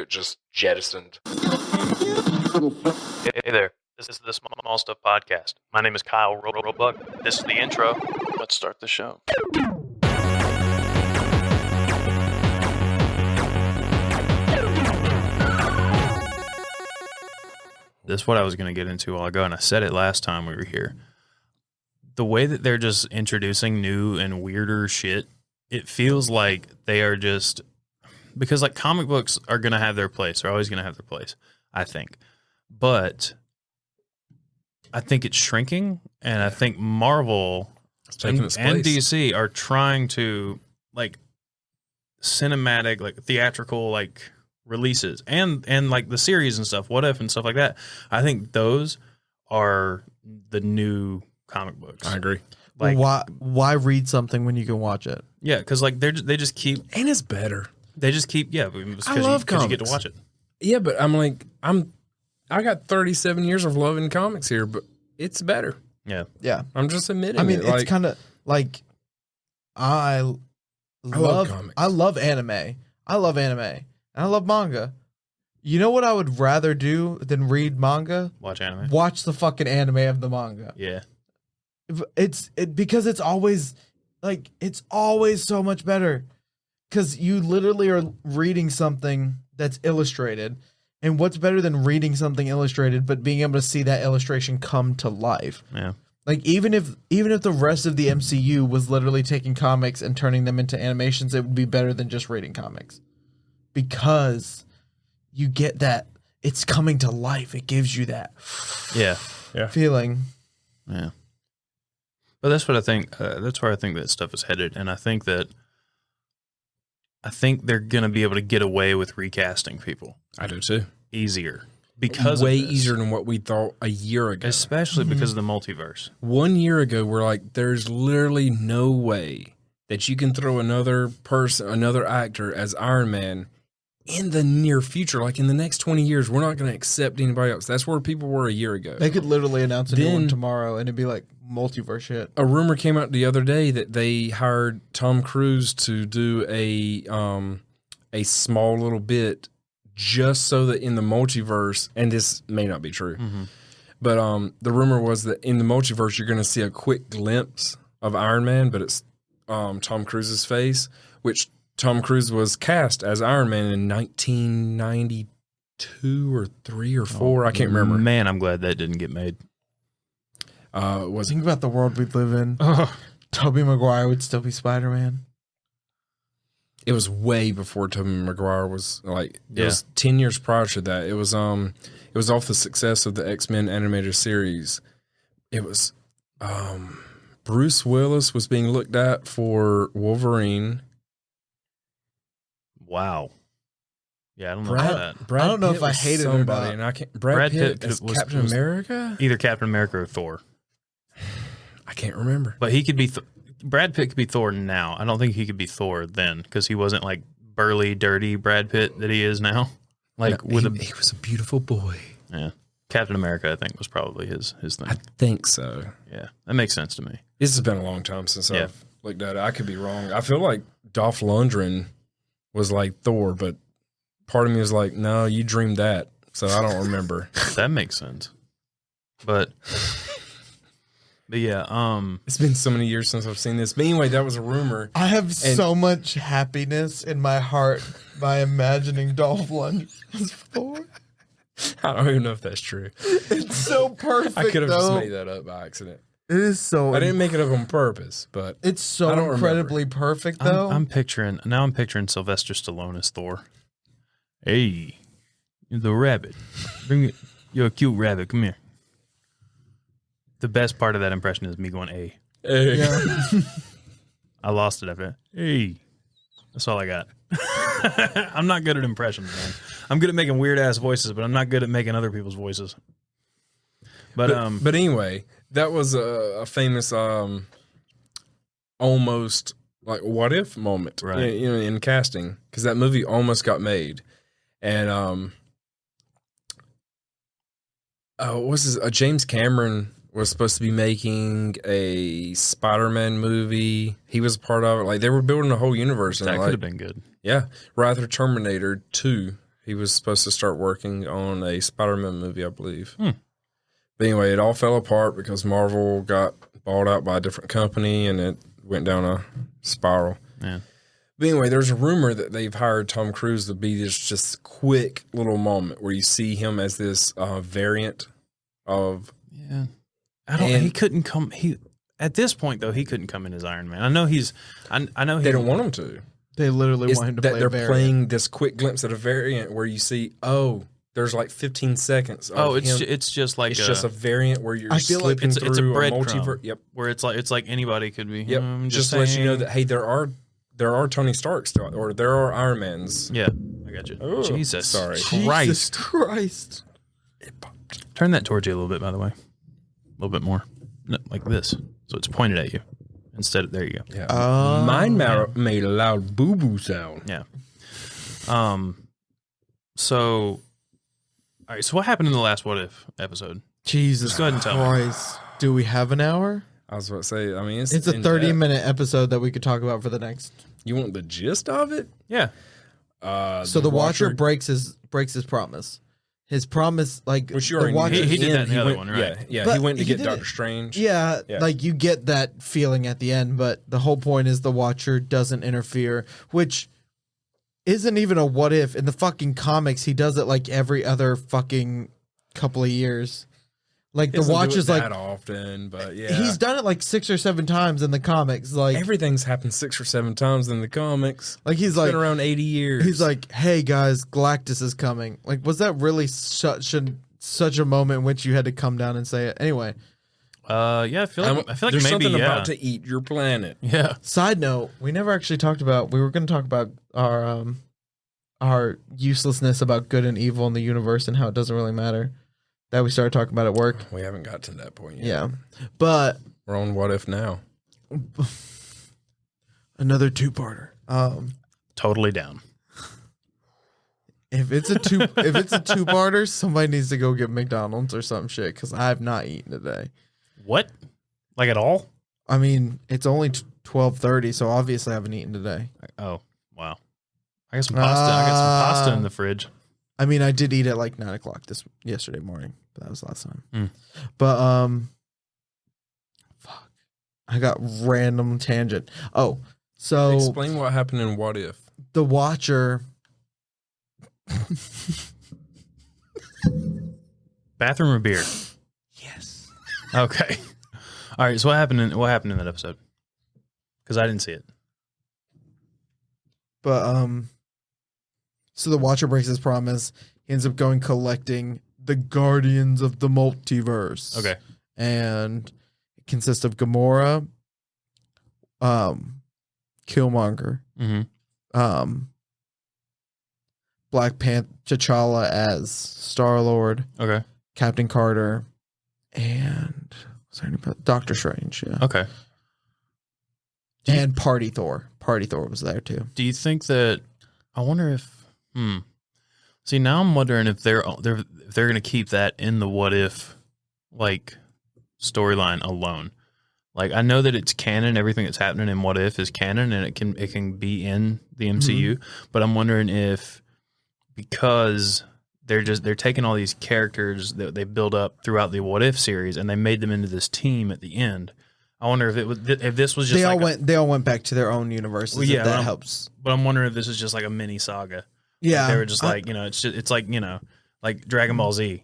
just jettisoned. Hey there, this is the Small Stuff Podcast. My name is Kyle Roebuck. This is the intro. Let's start the show. This is what I was going to get into a while ago, and I said it last time we were here. The way that they're just introducing new and weirder shit, it feels like they are just... Because, like, comic books are going to have their place. They're always going to have their place, I think. But I think it's shrinking, and I think Marvel and DC are trying to, like, cinematic, like, theatrical, like, releases. And like, the series and stuff, What If and stuff like that. I think those are the new comic books. I agree. Like, why read something when you can watch it? Yeah, because, like, they just keep... And it's better. They just keep, yeah, because you get to watch it. Yeah, but I got 37 years of loving comics here, but it's better. Yeah. Yeah. I'm just admitting I mean, it. it's kind of like I love comics. I love anime. I love anime. And I love manga. You know what I would rather do than read manga? Watch anime. Watch the fucking anime of the manga. Yeah. Because it's always so much better. Because you literally are reading something that's illustrated. And what's better than reading something illustrated, but being able to see that illustration come to life? Yeah. Like, even if the rest of the MCU was literally taking comics and turning them into animations, it would be better than just reading comics. Because you get that it's coming to life. It gives you that feeling. Yeah. But that's what I think. That's where I think that stuff is headed. And I think they're going to be able to get away with recasting people. I do too. Easier. Because way easier than what we thought a year ago. Especially because of the multiverse. 1 year ago, we're like, there's literally no way that you can throw another actor as Iron Man in the near future. Like in the next 20 years, we're not going to accept anybody else. That's where people were a year ago. They could literally announce a new one tomorrow and it'd be like multiverse shit. A rumor came out the other day that they hired Tom Cruise to do a small little bit just so that in the multiverse, and this may not be true, but the rumor was that in the multiverse, you're going to see a quick glimpse of Iron Man, but it's Tom Cruise's face, which Tom Cruise was cast as Iron Man in 1992 or 3 or 4. I can't remember. Man, I'm glad that didn't get made. Think about the world we live in. Tobey Maguire would still be Spider-Man. It was way before Tobey Maguire was like. It was 10 years prior to that. It was off the success of the X-Men animated series. It was Bruce Willis was being looked at for Wolverine. Wow. Yeah, I don't know about that. Brad I don't know Pitt if I was hated somebody, it or not. and I can't. Brad Pitt as Captain America. Either Captain America or Thor. I can't remember. But he could be. Brad Pitt could be Thor now. I don't think he could be Thor then because he wasn't like burly, dirty Brad Pitt that he is now. Like he was a beautiful boy. Yeah, Captain America I think was probably his thing. I think so. Yeah, that makes sense to me. This has been a long time since I've looked at it. I could be wrong. I feel like Dolph Lundgren was like Thor, but part of me was like, no, you dreamed that, so I don't remember. That makes sense. But yeah, it's been so many years since I've seen this. But anyway, that was a rumor. I have so much happiness in my heart by imagining Dolph Lundgren as Thor. I don't even know if that's true. It's so perfect. I could have just made that up by accident. It is so. I didn't make it up on purpose, but it's so incredibly perfect, though. I'm picturing Sylvester Stallone as Thor. Hey, the rabbit, bring it. You're a cute rabbit. Come here. The best part of that impression is me going, "Hey." Yeah. I lost it after that. Hey, that's all I got. I'm not good at impressions, man. I'm good at making weird ass voices, but I'm not good at making other people's voices. But anyway, that was a famous almost like what if moment, right? In casting, because that movie almost got made, and James Cameron was supposed to be making a Spiderman movie. He was a part of it. Like they were building a whole universe. That could have been good. Yeah, right after Terminator 2 He was supposed to start working on a Spiderman movie, I believe. Hmm. But anyway, it all fell apart because Marvel got bought out by a different company, and it went down a spiral. Yeah. But anyway, there's a rumor that they've hired Tom Cruise to be this just quick little moment where you see him as this variant of. Yeah. He couldn't come. At this point though, he couldn't come in as Iron Man. I know he's. I know They don't want him to. They literally want him to that play they're a variant. playing this quick glimpse at a variant where you see, there's like 15 seconds. Of it's just like just a variant where you're I feel like slipping it's a through breadcrumb. multiverse. Yep. Where it's like anybody could be. Yep. Just to let you know that there are Tony Starks or there are Iron Mans. Yeah, I got you. Oh, Jesus, sorry. Jesus Christ. Turn that towards you a little bit, by the way. A little bit more, no, like this, so it's pointed at you instead of there. You go. Yeah. Mine made a loud boo boo sound. Yeah. So, all right. So, what happened in the last What If episode? Jesus Go ahead and tell me. Christ. Do we have an hour? I was about to say, I mean, It's a 30-minute episode that we could talk about for the next. You want the gist of it? Yeah. So the Watcher breaks his promise. His promise, like which you the already Watcher, he did that in the other went, one, right? Yeah, But he went to he get did Doctor it. Strange. Yeah, Yeah. like you get that feeling at the end, but the whole point is the Watcher doesn't interfere, which isn't even a what if. In the fucking comics, he does it like every other fucking couple of years. Like the Watcher's like that often, but yeah, he's done it like 6 or 7 times in the comics. Like everything's happened 6 or 7 times in the comics. like he's It's like been around 80 years. he's like, hey guys, Galactus is coming. Like, was that really such a moment in which you had to come down and say it? Anyway. Yeah. I feel like there's maybe something about to eat your planet. Yeah. Side note, we never actually talked about. We were going to talk about our uselessness about good and evil in the universe and how it doesn't really matter. That we started talking about at work. We haven't got to that point yet. Yeah, but We're on What If now. another 2-parter. Totally down. If it's a 2-parter, somebody needs to go get McDonald's or some shit because I have not eaten today. What? Like at all? I mean, it's only 12:30, so obviously I haven't eaten today. Oh, wow. I got some pasta. I got some pasta in the fridge. I mean, I did eat at like 9 o'clock yesterday morning, but that was last time. Mm. But fuck, I got random tangent. Oh, so Explain what happened in What If. the Watcher. Bathroom or beer? Yes. Okay. All right. So what happened in that episode? Because I didn't see it. But so the Watcher breaks his promise. He ends up going collecting the Guardians of the Multiverse. Okay. And it consists of Gamora, Killmonger, Mm-hmm. Black Panther, T'Challa as Star-Lord, Okay. Captain Carter, and was there anybody? Doctor Strange, yeah. Okay. And Party Thor. Party Thor was there too. Do you think that? I wonder if. See, now I'm wondering if they're going to keep that in the What If, like, storyline alone. Like, I know that it's canon. Everything that's happening in What If is canon, and it can be in the MCU. But I'm wondering if, because they're taking all these characters that they build up throughout the What If series, and they made them into this team at the end. I wonder if this was just they all went back to their own universes. Well, yeah, if that helps. But I'm wondering if this is just like a mini saga. Yeah, Like they were just like, it's like, like Dragon Ball Z.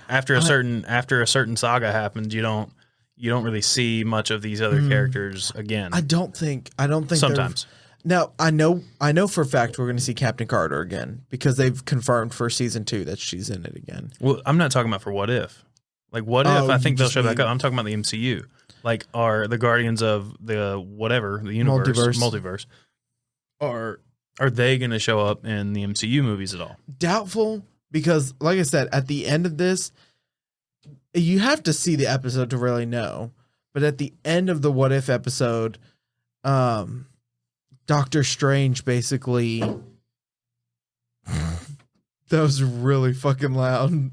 After a certain saga happens, you don't really see much of these other characters again. I don't think Sometimes. Now I know for a fact we're going to see Captain Carter again because they've confirmed for season 2 that she's in it again. Well, I'm not talking about for What If. Like What If, I think they'll show back up. I'm talking about the MCU. Like, are the Guardians of the whatever, the universe, multiverse, are they going to show up in the MCU movies at all? Doubtful, because like I said, at the end of this, you have to see the episode to really know. But at the end of the What If episode, Doctor Strange basically that was really fucking loud.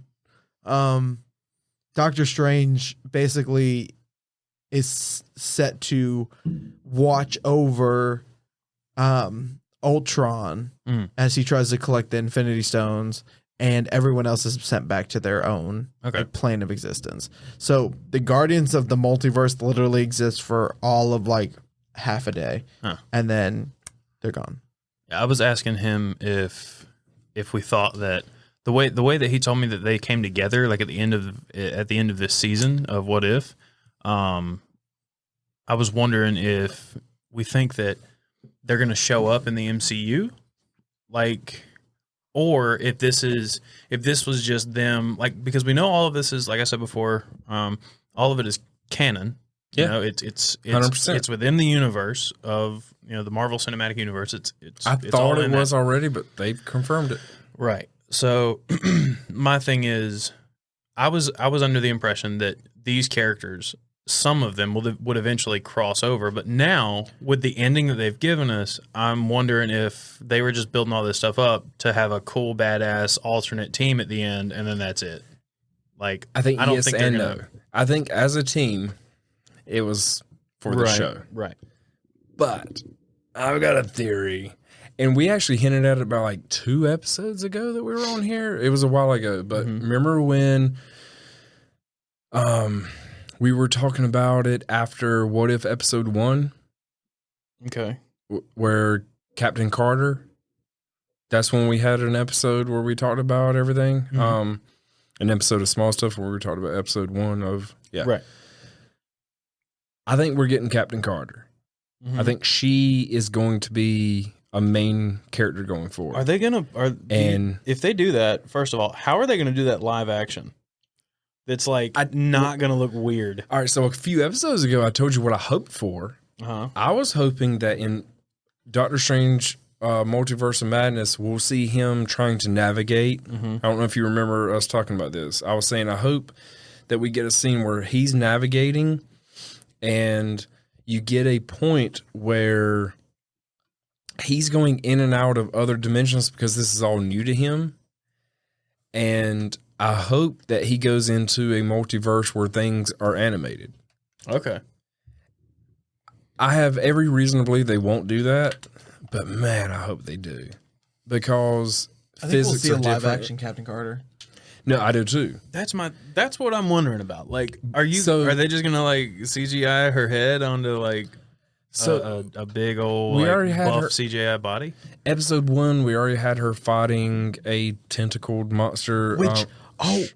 Doctor Strange basically is set to watch over Ultron as he tries to collect the Infinity Stones, and everyone else is sent back to their own like, plane of existence. So the Guardians of the Multiverse literally exist for all of like half a day, and then they're gone. I was asking him if we thought that the way that he told me that they came together, like at the end of this season of What If, I was wondering if we think that they're going to show up in the MCU, like. Or if this was just them, like, because we know all of this is, like I said before, all of it is canon. Yeah, you know, it's 100%. It's within the universe of the Marvel Cinematic Universe. I thought it was already, but they've confirmed it. Right. So my thing is, I was under the impression that these characters, some of them would eventually cross over, but now with the ending that they've given us, I'm wondering if they were just building all this stuff up to have a cool, badass alternate team at the end, and then that's it. Like, I don't yes think and no. I think as a team, it was for the show, right? But I've got a theory, and we actually hinted at it about like 2 episodes ago that we were on here. It was a while ago, but remember when, we were talking about it after What If episode 1. Okay. Where Captain Carter, that's when we had an episode where we talked about everything. An episode of Small Stuff where we talked about episode 1 of, Right. I think we're getting Captain Carter. I think she is going to be a main character going forward. Are they going to, if they do that, first of all, how are they going to do that live action? That's like not going to look weird. All right, so a few episodes ago, I told you what I hoped for. I was hoping that in Doctor Strange Multiverse of Madness, we'll see him trying to navigate. I don't know if you remember us talking about this. I was saying I hope that we get a scene where he's navigating and you get a point where he's going in and out of other dimensions because this is all new to him. And I hope that he goes into a multiverse where things are animated. Okay. I have every reason to believe they won't do that, but man, I hope they do. Because I think we'll see a live action Captain Carter. No, I do too. That's what I'm wondering about. Like, are they just gonna like CGI her head onto like a big old buff CGI body? Episode 1, we already had her fighting a tentacled monster. Which I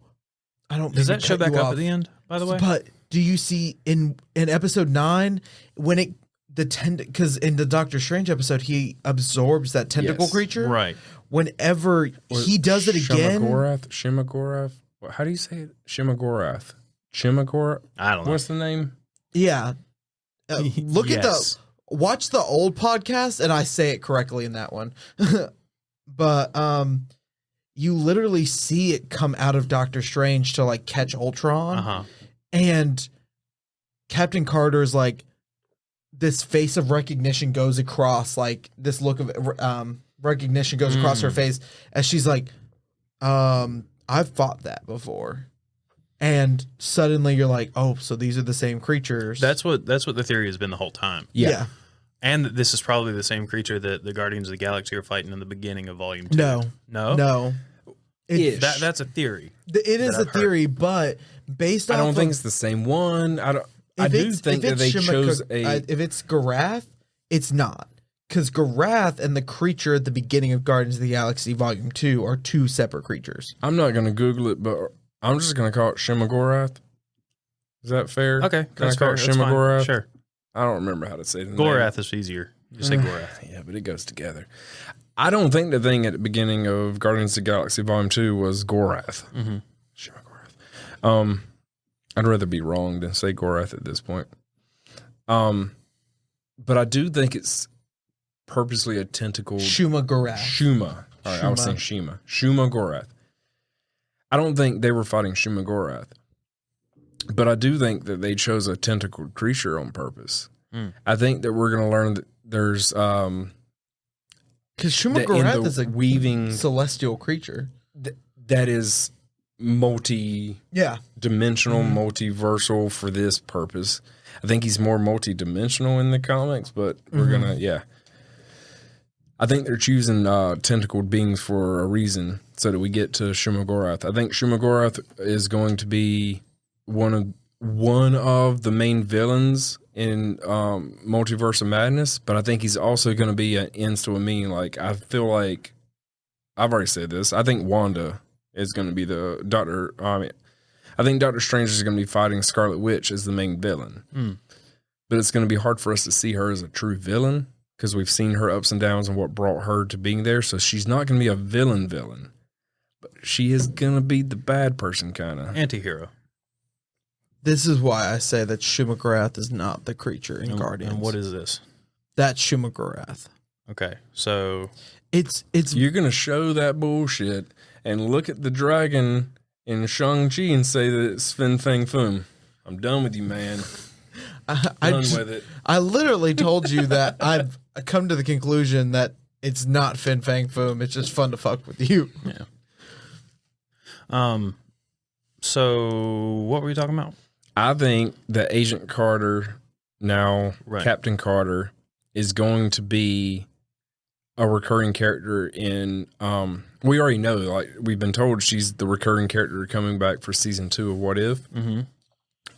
don't. Does that show back up at the end? By the way, but do you see in episode 9 when because in the Doctor Strange episode he absorbs that tentacle creature, right? Whenever he does it again, Shimaggorath. How do you say it? Shimaggorath. I don't know. What's the name? Yeah. Look at watch the old podcast, and I say it correctly in that one. But you literally see it come out of Doctor Strange to like catch Ultron, and Captain Carter's like this face of recognition goes across, like this look of recognition goes across her face as she's like, I've fought that before. And suddenly you're like, oh, so these are the same creatures. That's what the theory has been the whole time. Yeah. And this is probably the same creature that the Guardians of the Galaxy are fighting in the beginning of Volume 2. No. That's a theory. It is a theory, but based on I don't think it's the same one. I do think that they chose if it's Gorath, it's not. Because Gorath and the creature at the beginning of Guardians of the Galaxy Volume 2 are 2 separate creatures. I'm not going to Google it, but I'm just going to call it Shimaggorath. Is that fair? Okay, that's fair. Shimaggorath? Sure. I don't remember how to say the name. Gorath is easier. You say Gorath. Yeah, but it goes together. I don't think the thing at the beginning of Guardians of the Galaxy Volume 2 was Gorath. Shimaggorath. I'd rather be wrong than say Gorath at this point. But I do think it's purposely a tentacled Shuma-Gorath. Shuma. All right, I was saying Shima. Shuma-Gorath. I don't think they were fighting Shuma-Gorath. But I do think that they chose a tentacled creature on purpose. I think that we're going to learn that there's because Shuma-Gorath is a weaving celestial creature that is multi-dimensional, multiversal for this purpose. I think he's more multi-dimensional in the comics, but we're gonna I think they're choosing tentacled beings for a reason, so that we get to Shumagorath. I think Shumagorath is going to be one of the main villains in Multiverse of Madness, but I think he's also going to be an ends to a mean. Like, I feel like I've already said this. I think Wanda is going to be the Doctor. I think Doctor Strange is going to be fighting Scarlet Witch as the main villain, but it's going to be hard for us to see her as a true villain, because we've seen her ups and downs and what brought her to being there. So she's not going to be a villain, but she is going to be the bad person kind of. Anti-hero. This is why I say that Shumagorath is not the creature in Guardians. And what is this? That's Shumagorath. Okay, so... It's You're going to show that bullshit and look at the dragon in Shang-Chi and say that it's Fin Fang Foom. I'm done with you, man. With it. I literally told you that I've come to the conclusion that it's not Fin Fang Foom. It's just fun to fuck with you. Yeah. So what were we talking about? I think that Agent Carter, now Captain Carter, is going to be a recurring character in. We already know, like we've been told, she's the recurring character coming back for season 2 of What If. Mm-hmm.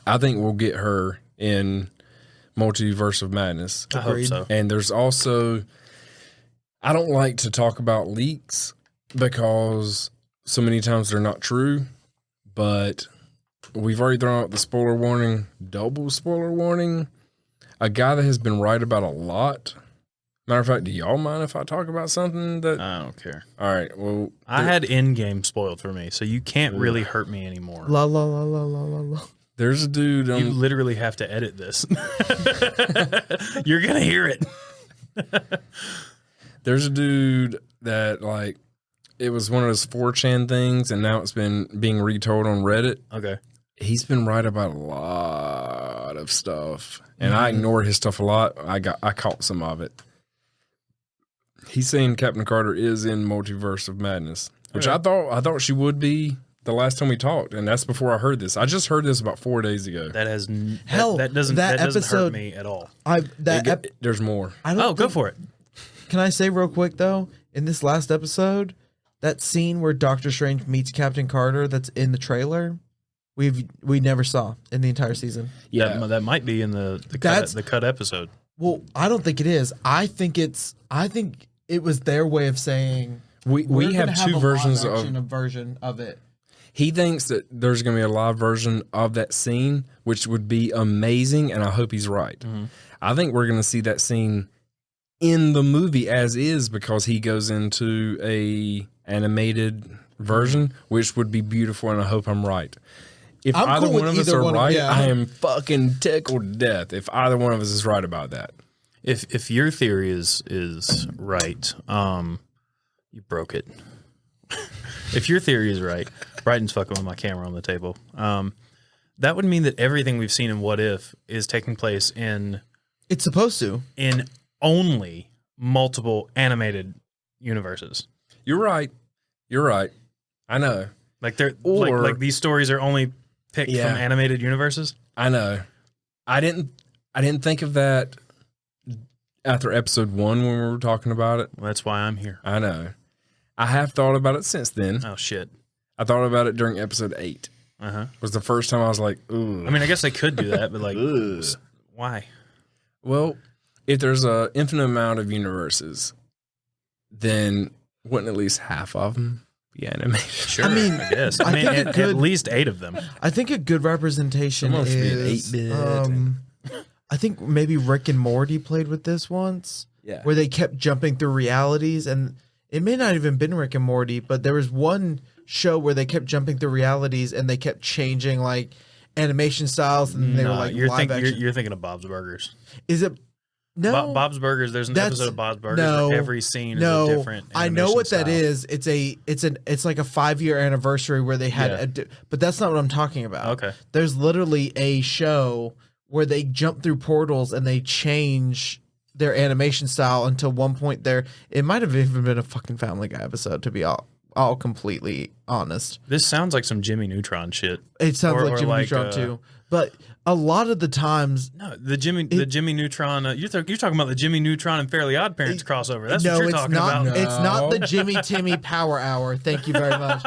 I think we'll get her in Multiverse of Madness. I hope so. And there's also, I don't like to talk about leaks because so many times they're not true, but we've already thrown out the spoiler warning, double spoiler warning. A guy that has been right about a lot. Matter of fact, do y'all mind if I talk about something that... I don't care. All right, well... I had Endgame spoiled for me, so you can't really hurt me anymore. La la la la la la la. There's a dude... You literally have to edit this. You're going to hear it. There's a dude that, like, it was one of those 4chan things, and now it's been being retold on Reddit. Okay. He's been right about a lot of stuff, and I ignored his stuff a lot. I caught some of it. He's saying Captain Carter is in Multiverse of Madness, which I thought she would be the last time we talked, and that's before I heard this. I just heard this about 4 days ago. That has Hell, doesn't that doesn't episode- hurt me at all. There's more. Go for it. Can I say real quick though? In this last episode, that scene where Doctor Strange meets Captain Carter, that's in the trailer, we never saw in the entire season. Yeah, that might be in the cut episode. Well, I don't think it is. I think it was their way of saying we have two versions version of it. He thinks that there's going to be a live version of that scene, which would be amazing, and I hope he's right. Mm-hmm. I think we're going to see that scene in the movie as is, because he goes into a animated version, which would be beautiful, and I hope I'm right. If either one of us are right, I am fucking tickled to death if either one of us is right about that. If your theory is right, you broke it. If your theory is right, Brighton's fucking with my camera on the table. That would mean that everything we've seen in What If is taking place in... It's supposed to. In only multiple animated universes. You're right. I know. Like they're like these stories are only picked from animated universes. I know. I didn't think of that after episode 1 when we were talking about it. Well, that's why I'm here. I know. I have thought about it since then. Oh shit. I thought about it during episode 8. Was the first time I was like, ooh. I mean, I guess they could do that, but like, why? Well, if there's an infinite amount of universes, then wouldn't at least half of them be animated? Sure, I guess. I mean, at least 8 of them. I think a good representation is... I think maybe Rick and Morty played with this once, where they kept jumping through realities, and it may not even been Rick and Morty, but there was one show where they kept jumping through realities and they kept changing like animation styles, and they were like live action. You're thinking of Bob's Burgers. Is it? No, Bob's Burgers. There's an episode of Bob's Burgers where every scene is a different. I know what that is. It's like a 5-year anniversary where they had, but that's not what I'm talking about. Okay, there's literally a show where they jump through portals and they change their animation style until one point there. It might have even been a fucking Family Guy episode, to be all completely honest. This sounds like some Jimmy Neutron shit. It sounds like Jimmy Neutron too. But a lot of the times, No, the Jimmy Neutron. You're talking about the Jimmy Neutron and Fairly Odd Parents crossover. That's what you're talking about. No, it's not the Jimmy Timmy Power Hour. Thank you very much.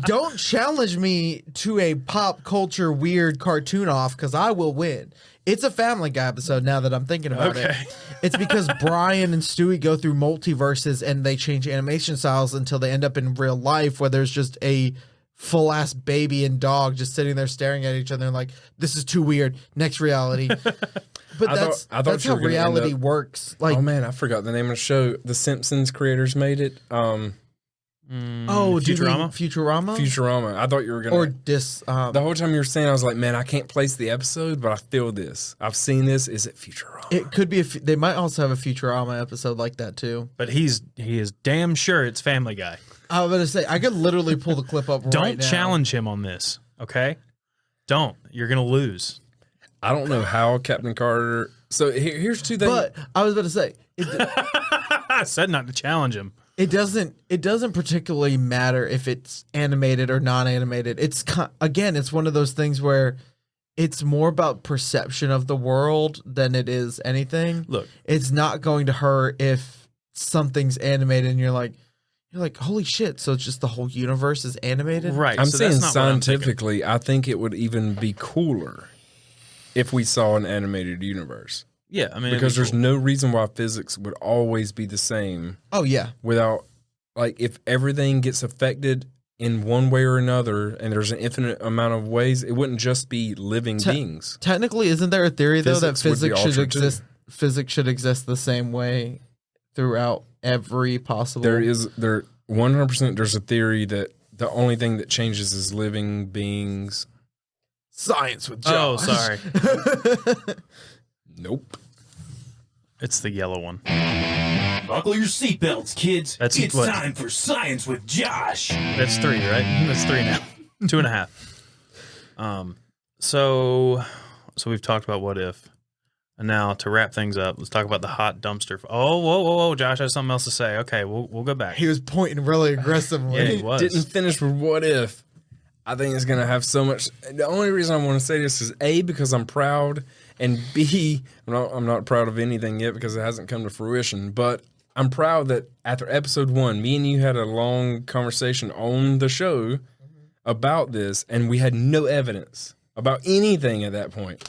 Don't challenge me to a pop culture weird cartoon off because I will win. It's a Family Guy episode now that I'm thinking about it. It's because Brian and Stewie go through multiverses and they change animation styles until they end up in real life where there's just a full ass baby and dog just sitting there staring at each other and like, this is too weird. Next reality. But that's how reality works. Like, oh man, I forgot the name of the show. The Simpsons creators made it. Futurama? Futurama. I thought you were gonna the whole time you were saying, I was like, man, I can't place the episode, but I feel this. I've seen this. Is it Futurama? It could be. They might also have a Futurama episode like that too. But he is damn sure it's Family Guy. I was gonna say I could literally pull the clip up. Don't challenge him on this, okay? Don't. You're gonna lose. I don't know how Captain Carter. So here's two things. But I was about to say, I said not to challenge him. It doesn't particularly matter if it's animated or non-animated. It's one of those things where it's more about perception of the world than it is anything. Look, it's not going to hurt if something's animated and you're like, holy shit! So it's just the whole universe is animated, right? I'm saying scientifically, I think it would even be cooler if we saw an animated universe. Yeah, I mean, because there's no reason why physics would always be the same. Oh yeah, without if everything gets affected in one way or another, and there's an infinite amount of ways, it wouldn't just be living beings. Technically, isn't there a theory though that physics should exist? Physics should exist the same way throughout every possible. There 100%. There's a theory that the only thing that changes is living beings. Science with Josh. Oh, sorry. Nope. It's the yellow one. Buckle your seatbelts, kids. It's time for Science with Josh. That's 3, right? That's 3 now. 2.5. So we've talked about what if. And now to wrap things up, let's talk about the hot dumpster. Oh, whoa, Josh has something else to say. Okay, we'll go back. He was pointing really aggressively. Yeah, he was. Didn't finish with what if. I think it's going to have so much. The only reason I want to say this is A, because I'm proud, and B, I'm not proud of anything yet because it hasn't come to fruition, but I'm proud that after episode 1, me and you had a long conversation on the show about this, and we had no evidence about anything at that point.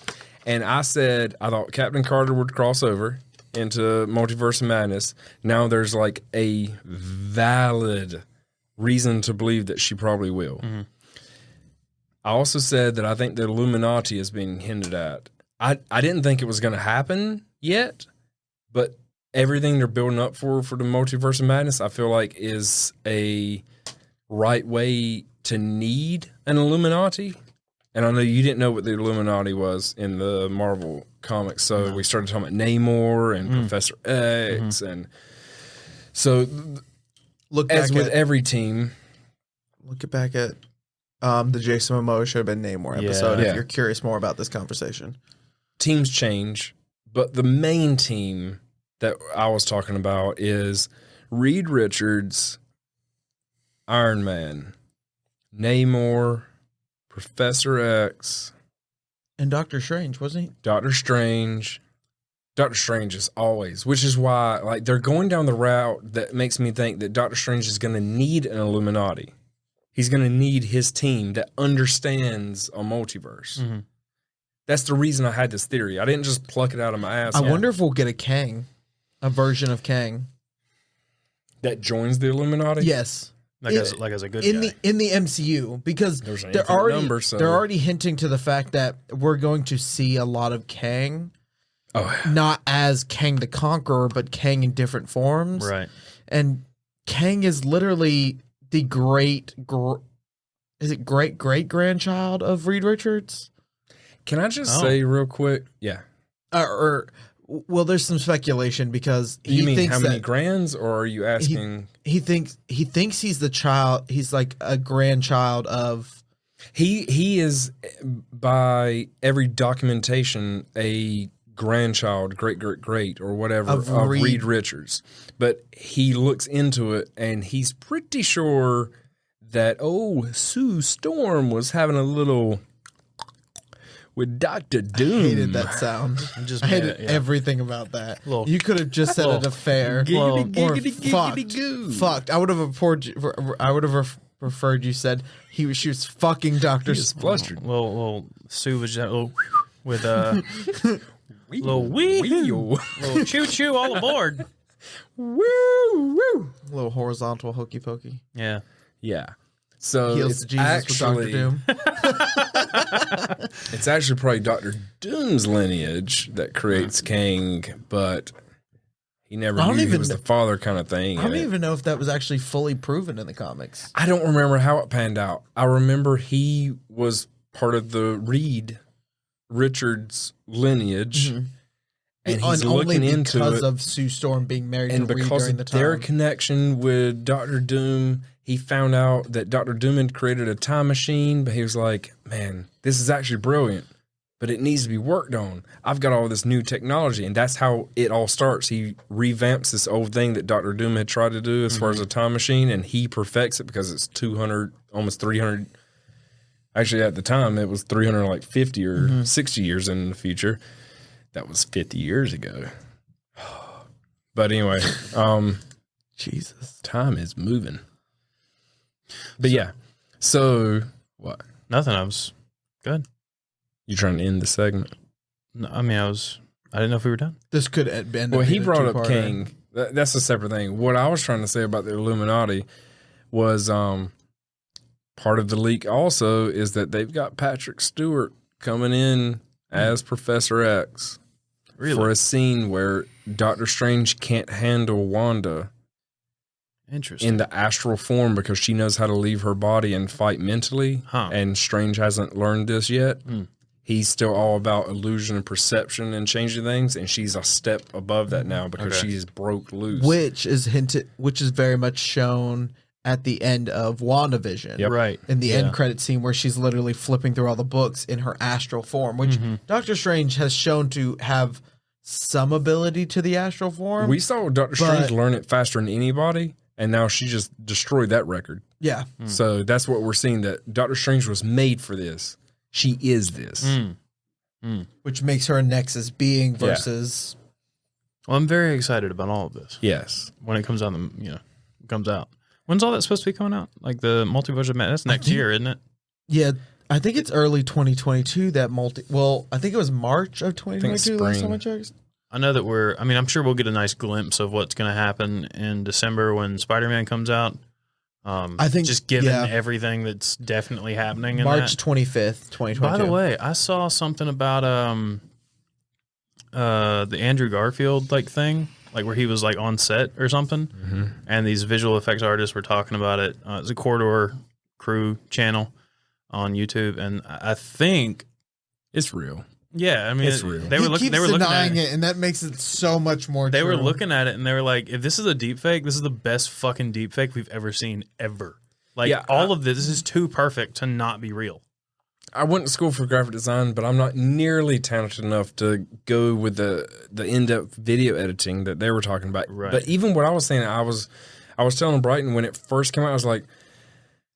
And I said I thought Captain Carter would cross over into Multiverse of Madness. Now there's like a valid reason to believe that she probably will. Mm-hmm. I also said that I think the Illuminati is being hinted at. I didn't think it was going to happen yet, but everything they're building up for the Multiverse of Madness, I feel like is a right way to need an Illuminati. And I know you didn't know what the Illuminati was in the Marvel comics, so we started talking about Namor and Professor X, and so as with every team, look back at the Jason Momoa should have been Namor episode. If you're curious more about this conversation, teams change, but the main team that I was talking about is Reed Richards, Iron Man, Namor, Professor X, and Doctor Strange, wasn't he? Doctor Strange. Doctor Strange is always, which is why like they're going down the route that makes me think that Doctor Strange is going to need an Illuminati. He's going to need his team that understands a multiverse. Mm-hmm. That's the reason I had this theory. I didn't just pluck it out of my ass. I wonder if we'll get a Kang, a version of Kang that joins the Illuminati. Yes. As a good guy. In the MCU, because they're already hinting to the fact that we're going to see a lot of Kang, not as Kang the Conqueror, but Kang in different forms. Right. And Kang is literally the great grandchild of Reed Richards. Can I just say real quick? Yeah. Well, there's some speculation because he thinks how many grands, or are you asking? He thinks he's the child. He's like a grandchild of. He is by every documentation a grandchild, great or whatever of Reed Richards. But he looks into it and he's pretty sure that Sue Storm was having a little with Dr. Doom. I hated that sound. Just I hated everything about that. Little- you could have just said at a fair. Giggity, Fucked. I would have preferred you said she was fucking Dr. He was flustered. Little sewage that little with little little choo choo all aboard. Woo woo. A little horizontal hokey pokey. Yeah. Yeah. So Heals it's Jesus actually, with Dr. Doom. it's actually probably Dr. Doom's lineage that creates Kang, but he never I don't knew he even was the father kind of thing. I don't even know if that was actually fully proven in the comics. I don't remember how it panned out. I remember he was part of the Reed Richards lineage, and he's only looking into because it. of Sue Storm being married And to Reed because during the of their time. connection with Dr. Doom, he found out that Dr. Doom had created a time machine, but he was like, man, this is actually brilliant, but it needs to be worked on. I've got all this new technology, and that's how it all starts. He revamps this old thing that Dr. Doom had tried to do as far as a time machine, and he perfects it because it's 200, almost 300. Actually, at the time, it was 350 or 60 years in the future. That was 50 years ago. But anyway, Jesus. time is moving. But yeah, so what? Nothing. I was good. You trying to end the segment? No, I mean, I didn't know if we were done. This could end up Well, he being a brought up two-parter. King. That's a separate thing. What I was trying to say about the Illuminati was part of the leak also is that they've got Patrick Stewart coming in as Professor X for a scene where Doctor Strange can't handle Wanda Interesting. in the astral form because she knows how to leave her body and fight mentally. Huh. And Strange hasn't learned this yet. He's still all about illusion and perception and changing things, and she's a step above that now because she's broke loose. Which is very much shown at the end of WandaVision. Yep. Right. In the end credit scene where she's literally flipping through all the books in her astral form, which Doctor Strange has shown to have some ability to the astral form. We saw Doctor Strange learn it faster than anybody, and now she just destroyed that record. Yeah. So that's what we're seeing, that Doctor Strange was made for this. She is this. Which makes her a Nexus being versus... Well, I'm very excited about all of this. Yes. When it comes out, comes out. When's all that supposed to be coming out? Like the Multiverse of Madness? That's next year, isn't it? Yeah, I think it's early 2022 that Well, I think it was March of 2022 last time I checked. I know that I'm sure we'll get a nice glimpse of what's going to happen in December when Spider-Man comes out. I think just given everything that's definitely happening in March that. 25th, 2022. By the way, I saw something about the Andrew Garfield thing, like where he was like on set or something, and these visual effects artists were talking about it. It's a Corridor Crew channel on YouTube, and I think it's real. Yeah, I mean, it's real. They were looking denying at it, and that makes it so much more. They true. were looking at it, and they were like, "If this is a deep fake, this is the best fucking deep fake we've ever seen ever. Like all of this is too perfect to not be real." I went to school for graphic design, but I'm not nearly talented enough to go with the in-depth video editing that they were talking about. Right. But even what I was saying, I was telling Brighton when it first came out, I was like,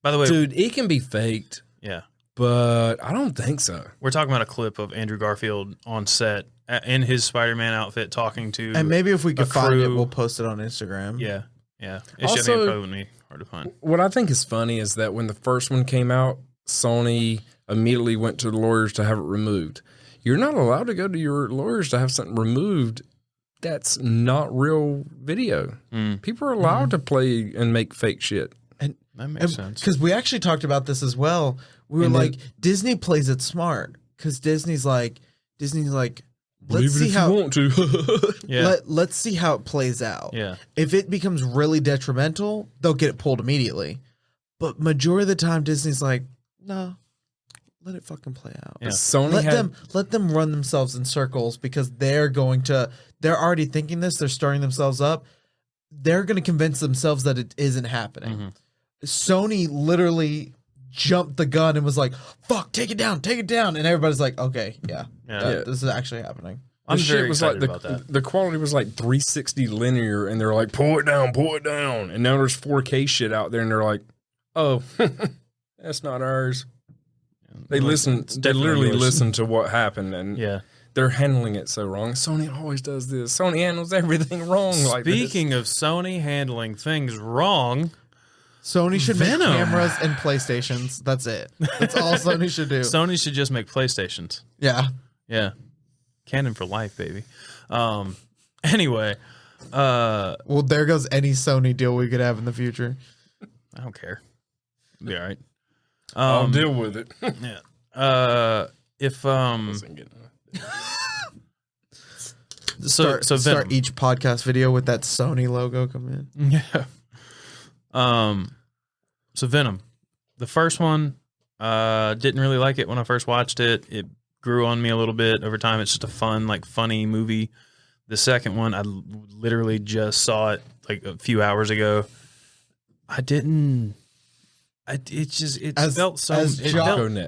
"By the way, dude, it can be faked." Yeah. But I don't think so. We're talking about a clip of Andrew Garfield on set in his Spider-Man outfit talking to And maybe if we could find crew. it, we'll post it on Instagram. Yeah. It Also, probably wouldn't be hard to find. What I think is funny is that when the first one came out, Sony immediately went to the lawyers to have it removed. You're not allowed to go to your lawyers to have something removed that's not real video. People are allowed to play and make fake shit. That makes sense. Because we actually talked about this as well. We were like, Disney plays it smart. Because Disney's like, let's see how you want to. let's see how it plays out. Yeah. If it becomes really detrimental, they'll get it pulled immediately. But majority of the time, Disney's like, no, let it fucking play out. Yeah. Sony Let them run themselves in circles because they're already thinking this. They're starting themselves up. They're going to convince themselves that it isn't happening. Sony literally jumped the gun and was like, fuck, take it down. And everybody's like, okay, this is actually happening. I'm very was excited like about that. the quality was like 360 linear, and they're like, pull it down. And now there's 4K shit out there, and they're like, oh, that's not ours. They listen. They definitely literally listen to what happened, and Yeah. they're handling it so wrong. Sony always does this. Sony handles everything wrong. Speaking of Sony handling things wrong, Sony should make Venom. cameras and PlayStations. That's it. That's all Sony should do. Sony should just make PlayStations. Yeah. Yeah. Canon for life, baby. Anyway, Well, there goes any Sony deal we could have in the future. I don't care. Be all right. I'll deal with it. Yeah. If Start Venom. each podcast video with that Sony logo come in. Yeah. So Venom, the first one, didn't really like it when I first watched it. It grew on me a little bit over time. It's just a fun, like funny movie. The second one, I literally just saw it like a few hours ago.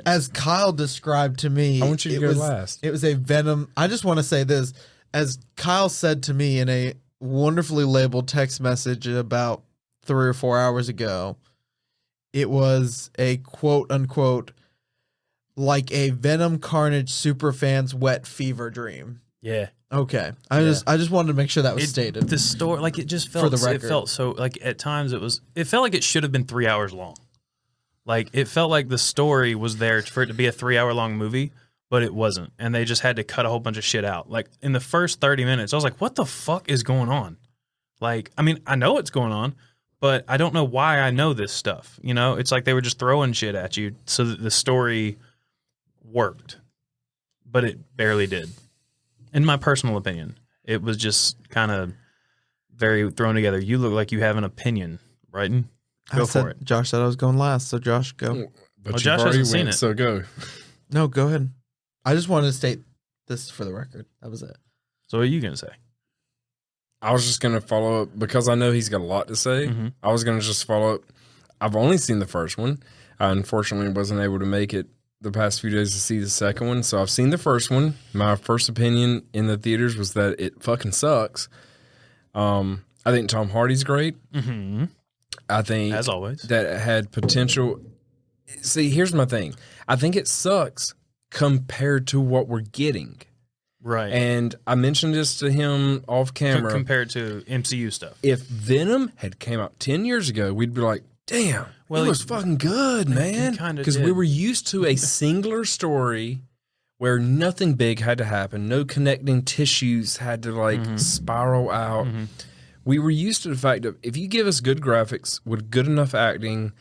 As Kyle described to me, I want you to go last. It was a Venom. I just want to say this. As Kyle said to me in a wonderfully labeled text message about 3 or 4 hours ago, it was a quote unquote like a Venom Carnage superfan's wet fever dream. Yeah. Okay. I just wanted to make sure that was stated. The story, like, it just felt, For the record. it felt so, like, at times it felt like it should have been 3 hours long. Like, it felt like the story was there for it to be a 3 hour long movie, but it wasn't. And they just had to cut a whole bunch of shit out. Like, in the first 30 minutes, I was like, what the fuck is going on? Like, I mean, I know what's going on, but I don't know why I know this stuff. You know, it's like they were just throwing shit at you so that the story worked, but it barely did. In my personal opinion, it was just kind of very thrown together. You look like you have an opinion, Brighton. Go for it. Josh said I was going last, so Josh, go. But Well, Josh hasn't seen it. so go. No, go ahead. I just wanted to state this for the record. That was it. So what are you going to say? I was just going to follow up because I know he's got a lot to say. Mm-hmm. I was going to just follow up. I've only seen the first one. I unfortunately wasn't able to make it the past few days to see the second one. So I've seen the first one. My first opinion in the theaters was that it fucking sucks. I think Tom Hardy's great. Mm-hmm. I think, as always, that it had potential. See, here's my thing. I think it sucks compared to what we're getting. right? And I mentioned this to him off camera. Compared to MCU stuff. If Venom had came out 10 years ago, we'd be like, damn, Well, it was fucking good, man. kinda Because we did. were used to a singular story where nothing big had to happen. No connecting tissues had to like spiral out. Mm-hmm. We were used to the fact that if you give us good graphics with good enough acting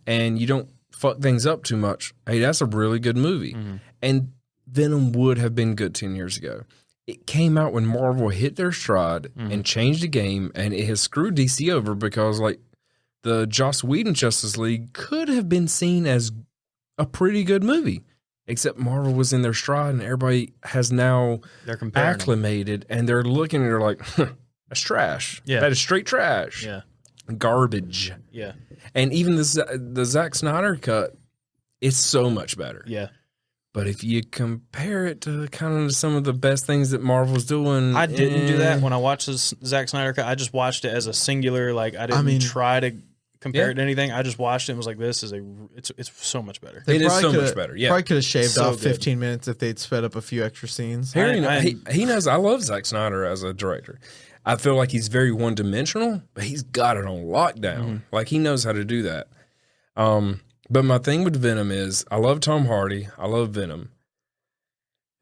and you don't fuck things up too much, hey, that's a really good movie. Mm-hmm. And Venom would have been good 10 years ago. It came out when Marvel hit their stride and changed the game, and it has screwed DC over because, like, the Joss Whedon Justice League could have been seen as a pretty good movie, except Marvel was in their stride, and everybody has now They're comparing them. acclimated, and they're looking at it like, huh, that's trash. Yeah. That is straight trash. Yeah. Garbage. Yeah. And even the Zack Snyder cut, it's so much better. Yeah. But if you compare it to kind of some of the best things that Marvel's doing, I didn't do that when I watched this Zack Snyder cut. I just watched it as a singular. Like, I didn't try to compare it to anything. I just watched it and was like, "This is it's so much better." It is so coulda- much better. Yeah, Probably could have shaved So off good. 15 minutes if they'd sped up a few extra scenes. He knows I love Zack Snyder as a director. I feel like he's very one dimensional, but he's got it on lockdown. Like, he knows how to do that. But my thing with Venom is I love Tom Hardy. I love Venom.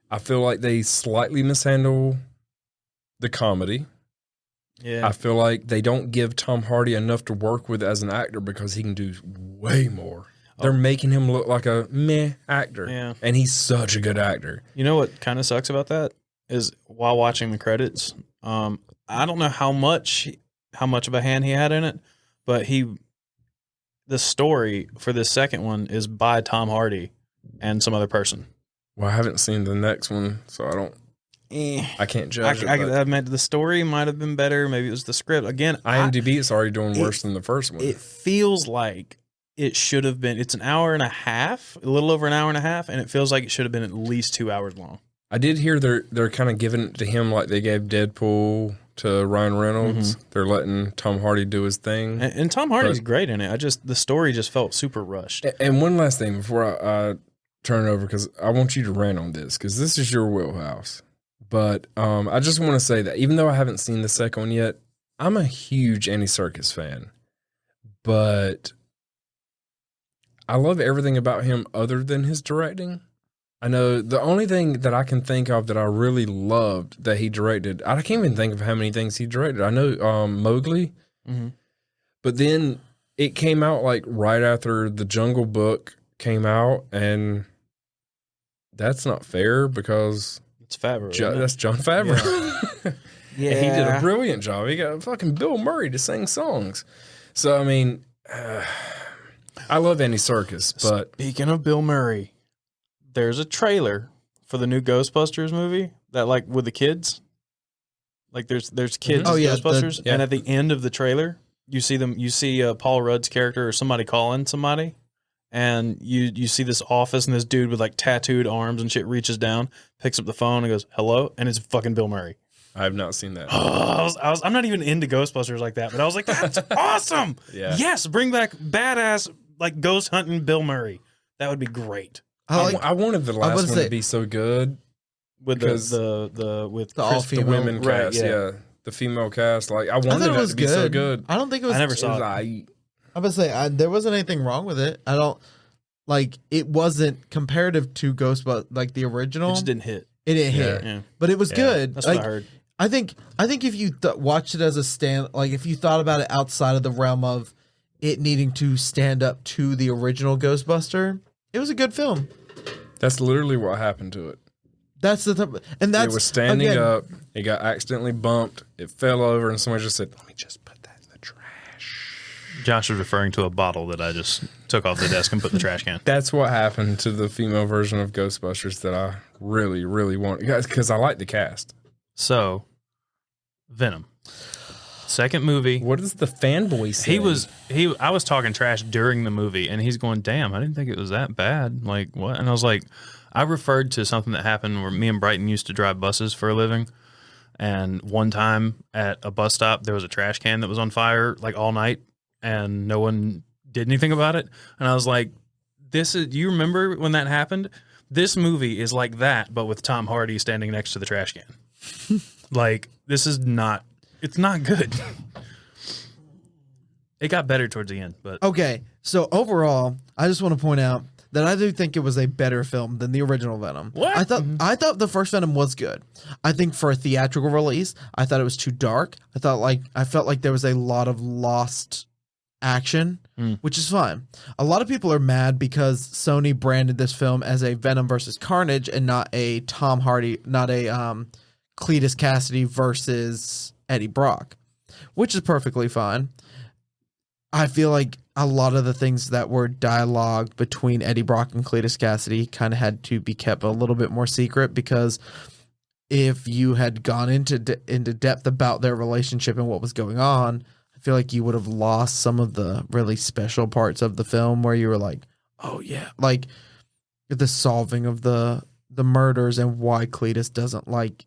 I feel like they slightly mishandle the comedy. Yeah. I feel like they don't give Tom Hardy enough to work with as an actor because he can do way more. They're making him look like a meh actor. Yeah. And he's such a good actor. You know what kind of sucks about that is while watching the credits, I don't know how much of a hand he had in it, but the story for this second one is by Tom Hardy and some other person. Well, I haven't seen the next one, so I can't judge it. I meant the story might have been better. Maybe it was the script. Again, IMDb is already doing worse than the first one. It feels like it should have been. It's an hour and a half, a little over an hour and a half, and it feels like it should have been at least 2 hours long. I did hear they're kind of giving it to him like they gave Deadpool to Ryan Reynolds. They're letting Tom Hardy do his thing. And Tom Hardy's great in it. The story just felt super rushed. And one last thing before I turn it over because I want you to rant on this because this is your wheelhouse. But I just want to say that even though I haven't seen the second one yet, I'm a huge Andy Serkis fan. But I love everything about him other than his directing. I know the only thing that I can think of that I really loved that he directed, I can't even think of how many things he directed. I know Mowgli, but then it came out like right after The Jungle Book came out, and that's not fair because it's Favreau. That's Jon Favreau. Yeah. And he did a brilliant job. He got fucking Bill Murray to sing songs. So, I mean, I love Andy Serkis, but... Speaking of Bill Murray, there's a trailer for the new Ghostbusters movie that, like, with the kids. Like, there's kids as Ghostbusters, and at the end of the trailer, you see Paul Rudd's character or somebody calling somebody, and you see this office and this dude with, like, tattooed arms and shit reaches down, picks up the phone and goes, hello, and it's fucking Bill Murray. I have not seen that. I'm not even into Ghostbusters like that, but I was like, that's awesome. Yeah. Yes, bring back badass, like, ghost hunting Bill Murray. That would be great. I wanted the last one to be so good With the all-female women cast, right, yeah. The female cast. Like I wanted it that was to be so good. I don't think it was. I never saw it. I would say there wasn't anything wrong with it. I don't like it. Wasn't comparative to Ghostbusters like the original. It just didn't hit. It didn't hit, Yeah. but it was good. That's like, what I heard. I think if you watched it as a stand, like if you thought about it outside of the realm of it needing to stand up to the original Ghostbuster, it was a good film. That's literally what happened to it. That's and that's it was standing up. It got accidentally bumped. It fell over, and somebody just said, "Let me just put that in the trash." Josh was referring to a bottle that I just took off the desk and put in the trash can. That's what happened to the female version of Ghostbusters that I really, really want, because I like the cast. So, Venom. Second movie. What is the fanboy say? I was talking trash during the movie, and he's going, damn, I didn't think it was that bad. Like, what? And I was like, I referred to something that happened where me and Brighton used to drive buses for a living. And one time at a bus stop, there was a trash can that was on fire like all night, and no one did anything about it. And I was like, you remember when that happened? This movie is like that, but with Tom Hardy standing next to the trash can. Like, it's not good. It got better towards the end, but okay. So overall, I just want to point out that I do think it was a better film than the original Venom. What? I thought the first Venom was good. I think for a theatrical release, I thought it was too dark. I felt like there was a lot of lost action, which is fine. A lot of people are mad because Sony branded this film as a Venom versus Carnage and not a Tom Hardy, not a Cletus Cassidy versus Eddie Brock, which is perfectly fine. I feel like a lot of the things that were dialogue between Eddie Brock and Cletus Cassidy kind of had to be kept a little bit more secret, because if you had gone into depth about their relationship and what was going on, I feel like you would have lost some of the really special parts of the film where you were like, oh yeah, like the solving of the murders and why Cletus doesn't like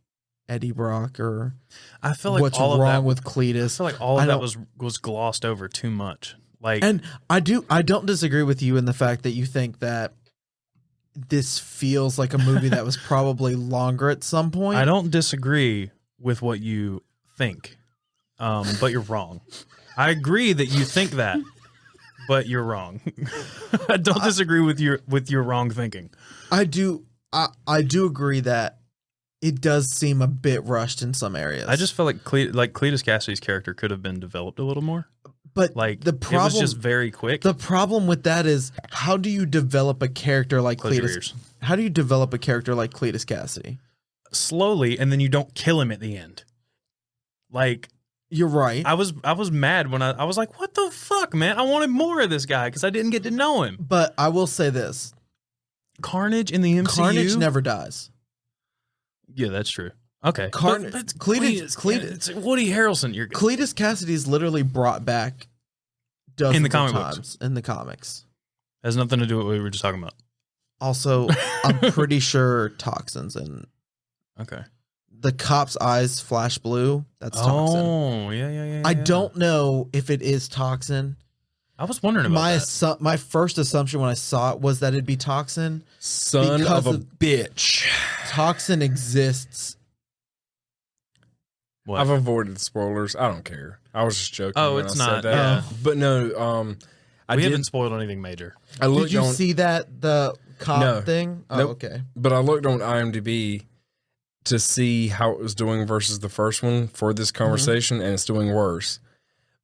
Eddie Brock, or I feel like what's all wrong of that, with Cletus. I feel like all of that was glossed over too much. Like, and I don't disagree with you in the fact that you think that this feels like a movie that was probably longer at some point. I don't disagree with what you think, but you're wrong. I agree that you think that, but you're wrong. I don't disagree with your wrong thinking. I do agree that it does seem a bit rushed in some areas. I just feel like Cletus Cassidy's character could have been developed a little more. But Like, the problem, it was just very quick. The problem with that is, how do you develop a character like Close your Cletus? ears. How do you develop a character like Cletus Cassidy? Slowly, and then you don't kill him at the end. Like, You're right. I was mad when I was like, what the fuck, man? I wanted more of this guy because I didn't get to know him. But I will say this: Carnage in the MCU. Carnage never dies. Yeah, that's true. Okay. Carnage. But it's Cletus. It's Woody Harrelson. You're Cletus Cassidy's literally brought back dozens In the of comic times books. in the comics. has nothing to do with what we were just talking about. Also, I'm pretty sure toxins and Okay. the cop's eyes flash blue. That's toxin. Oh, yeah. I don't know if it is toxin. I was wondering about that. My first assumption when I saw it was that it'd be Toxin. Son of a bitch. Toxin exists. What? I've avoided spoilers. I don't care. I was just joking. Oh, when it's I said not. that. Yeah. But no, We haven't spoiled anything major. I looked Did you on, see the cop thing? Oh, Nope. okay. but I looked on IMDb to see how it was doing versus the first one for this conversation, and it's doing worse.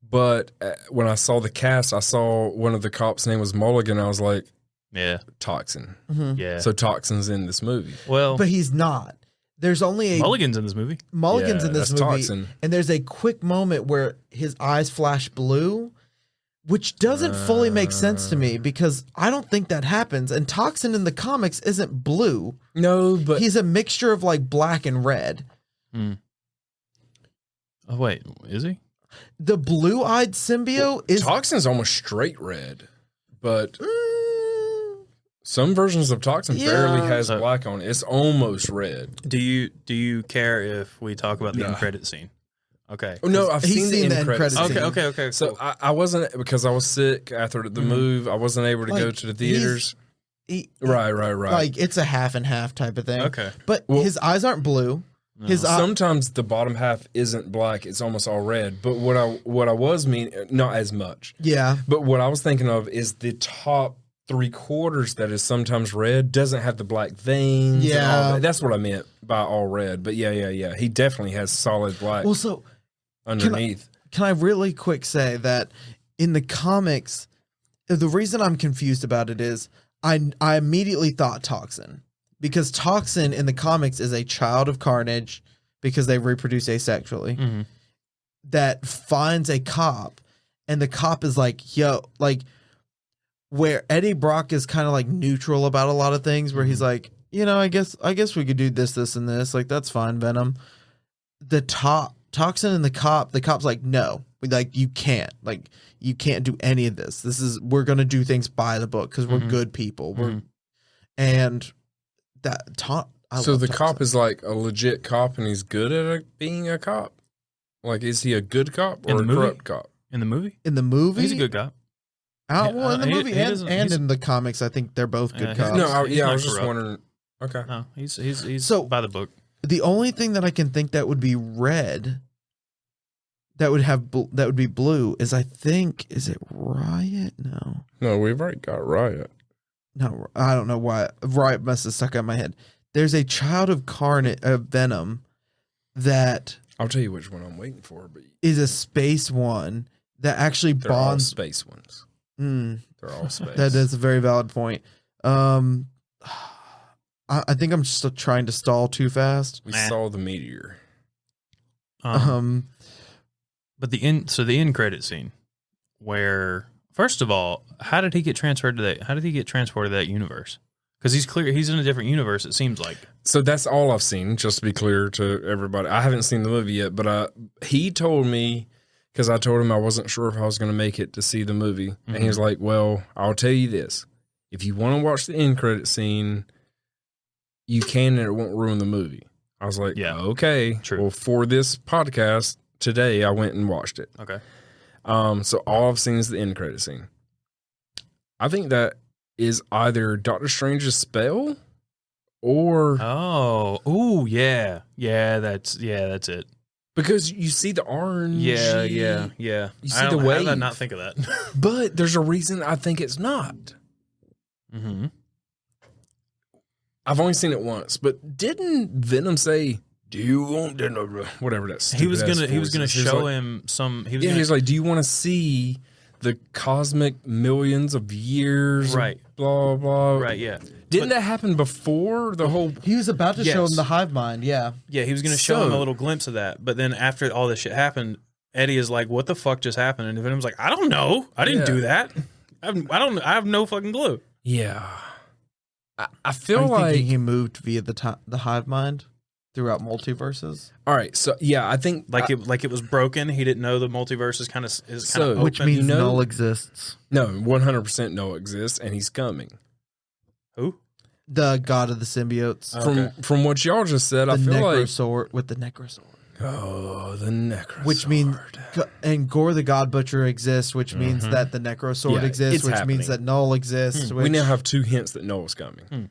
But when I saw the cast, I saw one of the cops' name was Mulligan. I was like, Yeah. Toxin. Yeah. So Toxin's in this movie. Well, But he's not. There's only a Mulligan's in this movie. Mulligan's Yeah, in this that's movie, Toxin. and there's a quick moment where his eyes flash blue, which doesn't fully make sense to me because I don't think that happens. And Toxin in the comics isn't blue; No, but he's a mixture of like black and red. Oh wait, is he? The blue-eyed symbiote is Toxin's almost straight red. But some versions of Toxin barely has black on it. It's almost red. Do you care if we talk about the end credit scene? Okay. Oh, no, I've He's seen the end credits. scene. Okay. So Cool. I wasn't, because I was sick after the move. I wasn't able to go Like, to the theaters. Right. like it's a half and half type of thing. Okay. But his eyes aren't blue. His Sometimes the bottom half isn't black; it's almost all red. But what I was not as much. yeah. But what I was thinking of is the top 3/4 that is sometimes red doesn't have the black veins. and all Yeah. that. That's what I meant by all red. But yeah. He definitely has solid black Well, so underneath. Can I really quick say that in the comics, the reason I'm confused about it is I immediately thought Toxin. Because Toxin in the comics is a child of Carnage because they reproduce asexually that finds a cop, and the cop is like, yo, like where Eddie Brock is kind of like neutral about a lot of things where he's like, you know, I guess we could do this, and this. Like, that's fine, Venom. The Toxin and the cop's like, no, like you can't do any of this. We're going to do things by the book because we're good people. So the cop is like a legit cop, and he's good at being a cop. Like, is he a good cop or a corrupt cop? In the movie? In the movie, He's a good cop. Well, in the movie he and in the comics, I think they're both good Yeah, cops. No, He's I not was just corrupt. wondering. Okay. No, he's So- by the book. The only thing that I can think that would be red, that would be blue, is is it Riot? No, we've already got Riot. No, I don't know why. Riot must have stuck out in my head. There's a child of Venom that I'll tell you which one I'm waiting for, but is a space one that actually they're all bonds. space ones. Mm, They're all space. that is a very valid point. I think I'm just trying to stall too fast. We saw the meteor. But the end credit scene, where first of all, how did he get transferred to that? How did he get transported to that universe? Because he's in a different universe. It seems like. So that's all I've seen. Just to be clear to everybody, I haven't seen the movie yet, but he told me, because I told him I wasn't sure if I was going to make it to see the movie, and he was like, "Well, I'll tell you this: if you want to watch the end credit scene, you can, and it won't ruin the movie." I was like, Yeah. okay. True. Well, for this podcast today, I went and watched it. Okay. So all I've seen is the end credit scene. I think that is either Doctor Strange's spell or that's it. because you see the orange. Yeah. You see How the did I wave. not think of that? But there's a reason I think it's not. Mm-hmm. I've only seen it once, but didn't Venom say, "Do you want dinner?" Whatever that. He was gonna voice is. show like, him some. He He's like, "Do you want to see the cosmic millions of years?" Right. Blah blah. right. Yeah. Didn't that happen before the whole? He was about to show Yes. him the hive mind. Yeah. Yeah, he was going to show him So- a little glimpse of that, but then after all this shit happened, Eddie is like, "What the fuck just happened?" And Venom's like, "I don't know. I didn't Yeah. do that. I have no fucking clue." Yeah. I Are feel you like thinking he moved via the hive mind throughout multiverses? all right. So yeah, I think Like it was broken. He didn't know the multiverse is kind of So- open. Which means you know- null exists. no, 100% no exists, and he's coming. Who? The god of the symbiotes. Okay. From what y'all just said, The I feel like Necrosword with the Necrosword. Oh, the Necrosword. Which means, and Gore the God Butcher exists, which means that the Necrosword exists, which means that Null exists. We now have 2 hints that Null's coming.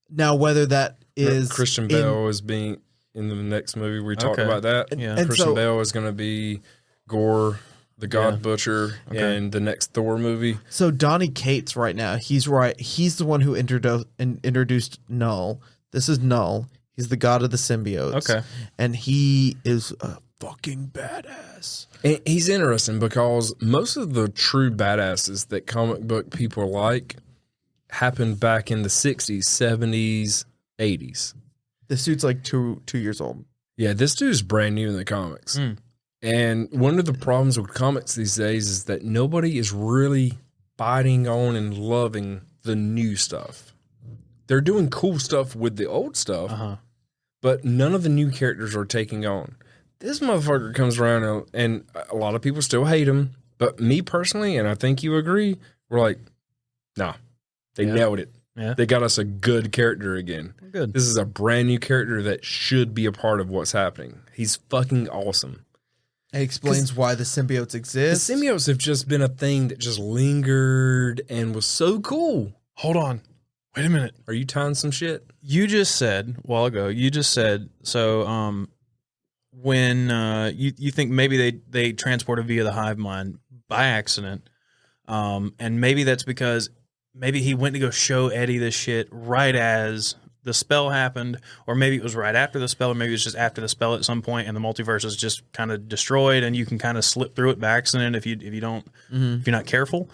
Now, whether that is Christian Bale is being in the next movie, we talked about that. And Christian Bale is going to be Gore the God Butcher in the next Thor movie. So Donny Cates right now, he's right. He's the one who introduced Null. This is Null. He's the god of the symbiotes. Okay. And he is a fucking badass. And he's interesting because most of the true badasses that comic book people like happened back in the 60s, 70s, 80s. The suit's like two years old. Yeah, this dude's brand new in the comics. And one of the problems with comics these days is that nobody is really biting on and loving the new stuff. They're doing cool stuff with the old stuff, but none of the new characters are taking on. This motherfucker comes around and a lot of people still hate him, but me personally, and I think you agree, we're like, nah, they nailed it. Yeah. They got us a good character again. Good. This is a brand new character that should be a part of what's happening. He's fucking awesome. It explains why the symbiotes exist. The symbiotes have just been a thing that just lingered and was so cool. Hold on. Wait a minute. Are you tying some shit? You just said a while ago. So when you think maybe they transported via the hive mind by accident, and maybe that's because maybe he went to go show Eddie this shit right as the spell happened, or maybe it was right after the spell, or maybe it was just after the spell at some point, and the multiverse is just kind of destroyed, and you can kind of slip through it by accident if you don't if you're not careful.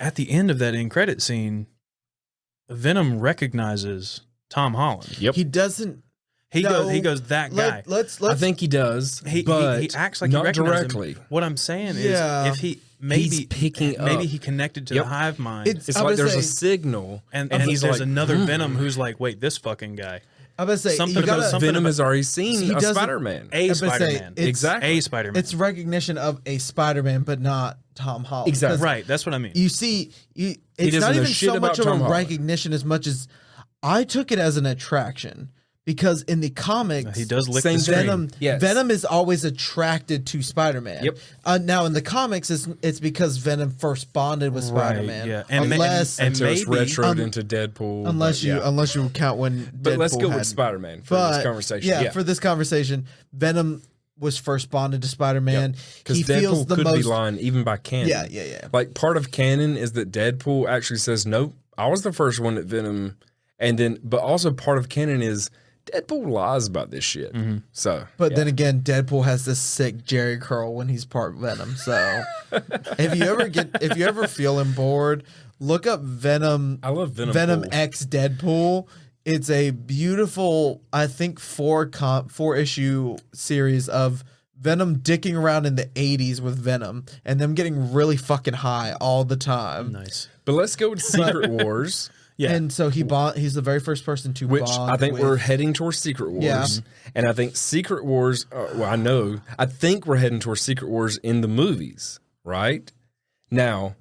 At the end of that end credit scene, Venom recognizes Tom Holland. Yep. He doesn't. He goes that guy. Let's. I think he does, but he acts like not he recognizes directly. him. What I'm saying is, if he He's picking up. maybe he connected to the hive mind, It's like there's a signal, and he's there's like, another Venom who's like, wait, this fucking guy. I'm gonna say Something you about- gotta, something Venom about- has already seen He a doesn't- Spider-Man. A was gonna say, Spider-Man, it's- Exactly. A Spider-Man. It's recognition of a Spider-Man, but not Tom Holland. Exactly. 'Cause right. That's what I mean. You see, it's doesn't not know even shit so much about of Tom a Holland. recognition as much as I took it as an attraction. Because in the comics, He does lick Same the screen. Venom, Yes. Venom is always attracted to Spider-Man. Yep. Now in the comics, it's because Venom first bonded with Spider-Man. yeah. Unless and So it's maybe- retroed into Deadpool. unless you count when. But let's Deadpool go had- with Spider-Man for But this conversation. yeah, for this conversation, Venom was first bonded to Spider-Man. Because He feels Deadpool the could be most. lying even by canon. Yeah. Like part of canon is that Deadpool actually says, nope, I was the first one that Venom. And then, but also part of canon is Deadpool lies about this shit. So, But then again, Deadpool has this sick Jerry curl when he's part Venom. So if you ever feeling bored, look up Venom. I love Venom. Venom Pool. X Deadpool. It's a beautiful, I think, four issue series of Venom dicking around in the 80s with Venom and them getting really fucking high all the time. Nice. But let's go with Secret Wars. Yeah. And so he's the very first person to Which bond I think with, we're heading towards Secret Wars. Yeah. And I think Secret Wars, I think we're heading towards Secret Wars in the movies, right? Now,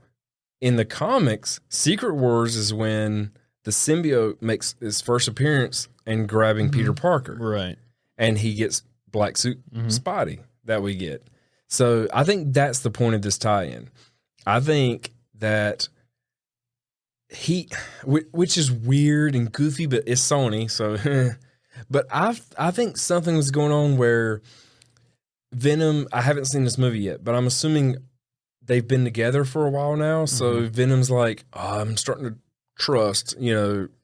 in the comics, Secret Wars is when the symbiote makes his first appearance and grabbing Peter Parker. Right. And he gets Black Suit Spidey that we get. So I think that's the point of this tie-in. I think that which is weird and goofy, but it's Sony, so. But I think something was going on where Venom. I haven't seen this movie yet, but I'm assuming they've been together for a while now. So Venom's like, I'm starting to trust,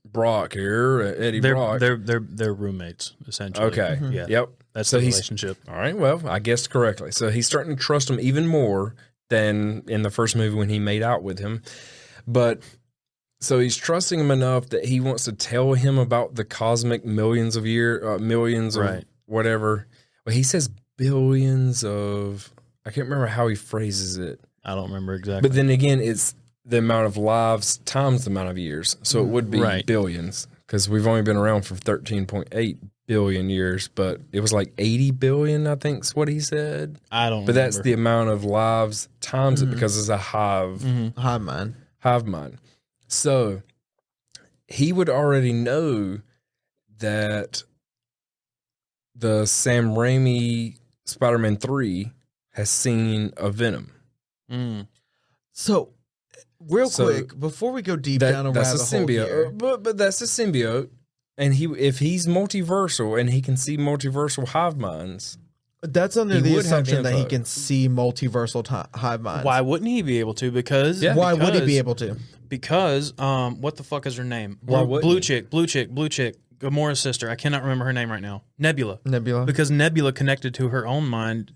Brock here, Eddie Brock. They're roommates essentially. Okay. Yeah. Yep. That's So the he's- relationship. All right. Well, I guessed correctly. So he's starting to trust him even more than in the first movie when he made out with him. But so he's trusting him enough that he wants to tell him about the cosmic millions of Right. whatever. Well, he says billions of. I can't remember how he phrases it. I don't remember exactly. But then again, it's the amount of lives times the amount of years. So it would be Right. billions because we've only been around for 13.8 billion years, but it was like 80 billion, I think is what he said. I don't. But that's the remember. amount of lives times it because it's a hive Hi, man. mind. So he would already know that the Sam Raimi Spider-Man 3 has seen a Venom. So, real quick, before we go deep down a rabbit hole here. But that's a symbiote. And if he's multiversal and he can see multiversal hive minds, that's under the assumption that he can see multiversal hive minds. Why wouldn't he be able to? Why would he be able to? Because what the fuck is her name? Blue chick. Gamora's sister. I cannot remember her name right now. Nebula. Because Nebula connected to her own mind.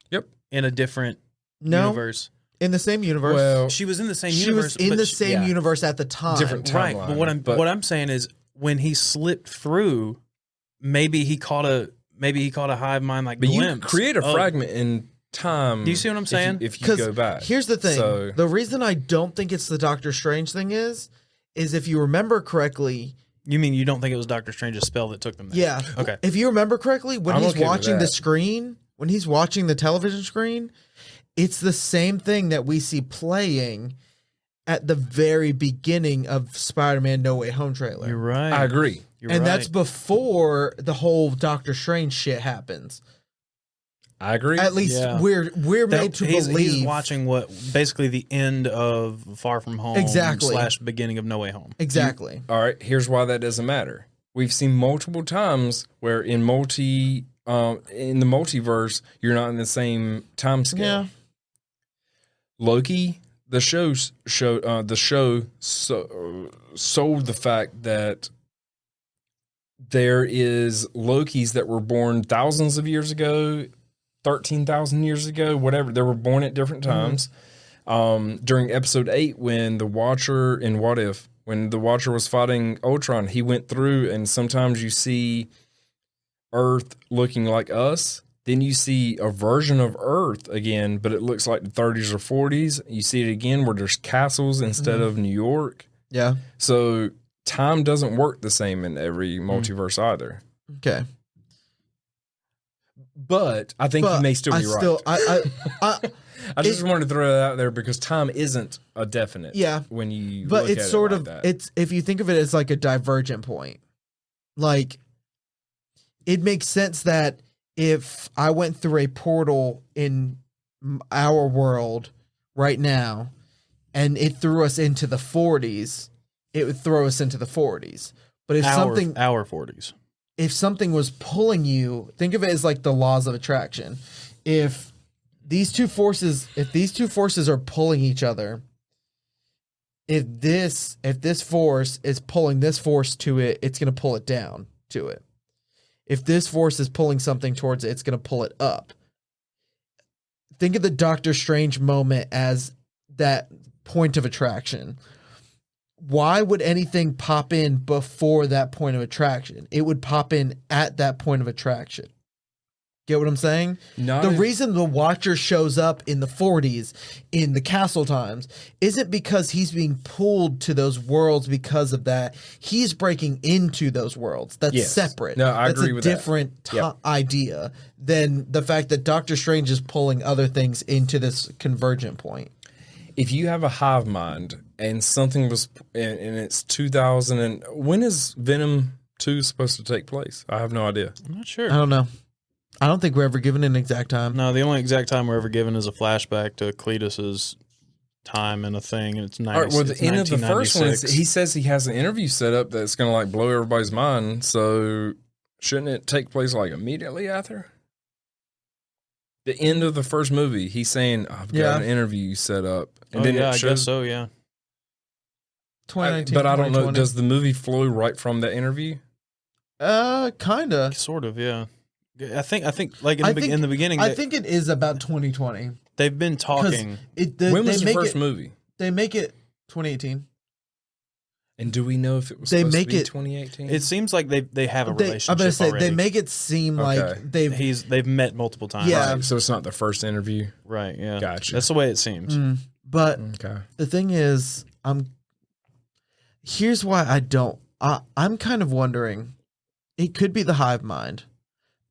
Yep. In a different universe. In the same universe. Well, she was in the same universe. She was in the same universe at the time. Different timeline. Right. But what I'm saying is, when he slipped through, maybe he caught a hive mind but glimpse. You create a fragment in time. Do you see what I'm saying? If you go back. Here's the thing. The reason I don't think it's the Doctor Strange thing is if you remember correctly. You mean you don't think it was Doctor Strange's spell that took them there? Yeah. Okay. If you remember correctly, when he's watching the screen, when he's watching the television screen, it's the same thing that we see playing at the very beginning of Spider-Man No Way Home trailer. You're right. I agree. That's before the whole Doctor Strange shit happens. I agree. At least we're made to believe. He's watching what basically the end of Far From Home / beginning of No Way Home. Exactly. All right. Here's why that doesn't matter. We've seen multiple times where in the multiverse, you're not in the same time scale. Yeah. Loki. The show sold the fact that there is Lokis that were born thousands of years ago, 13,000 years ago, whatever. They were born at different times. During episode 8, when the Watcher in What If, when the Watcher was fighting Ultron, he went through, and sometimes you see Earth looking like us. Then you see a version of Earth again, but it looks like the 30s or 40s. You see it again where there's castles instead of New York. Yeah. So time doesn't work the same in every multiverse either. Okay. But I think you may still be right. I just wanted to throw that out there because time isn't a definite. Yeah. When you but look it's at sort it of like that. it's if you think of it as like a divergent point. Like it makes sense that if I went through a portal in our world right now and it threw us into the 40s, it would throw us into the 40s. But if our 40s. If something was pulling you, think of it as like the laws of attraction. If these two forces are pulling each other, if this force is pulling this force to it, it's going to pull it down to it. If this force is pulling something towards it, it's going to pull it up. Think of the Doctor Strange moment as that point of attraction. Why would anything pop in before that point of attraction? It would pop in at that point of attraction. Get what I'm saying? The reason the Watcher shows up in the 40s, in the castle times, isn't because he's being pulled to those worlds because of that. He's breaking into those worlds. That's separate. No, I agree with that. That's a different idea than the fact that Doctor Strange is pulling other things into this convergent point. If you have a hive mind and something was, and it's 2000, and when is Venom 2 supposed to take place? I have no idea. I'm not sure. I don't know. I don't think we're ever given an exact time. No, the only exact time we're ever given is a flashback to Cletus's time in a thing, and it's 90. All right, well, the end of the first one, he says he has an interview set up that's going to like blow everybody's mind. So shouldn't it take place like immediately after? The end of the first movie, he's saying, "I've got an interview set up," and then I guess so. Yeah. 2019, but I don't know. Does the movie flow right from that interview? Kinda. Sort of, yeah. I think like in the beginning. I think it is about 2020. They've been talking. When was the first movie? They make it 2018. And do we know if it was supposed to be 2018? It seems like they have a relationship. I'm going to say already. they make it seem like they've met multiple times. Yeah, right, so it's not the first interview. Right. Yeah. Gotcha. That's the way it seems. But the thing is, here's why I'm kind of wondering. It could be the hive mind.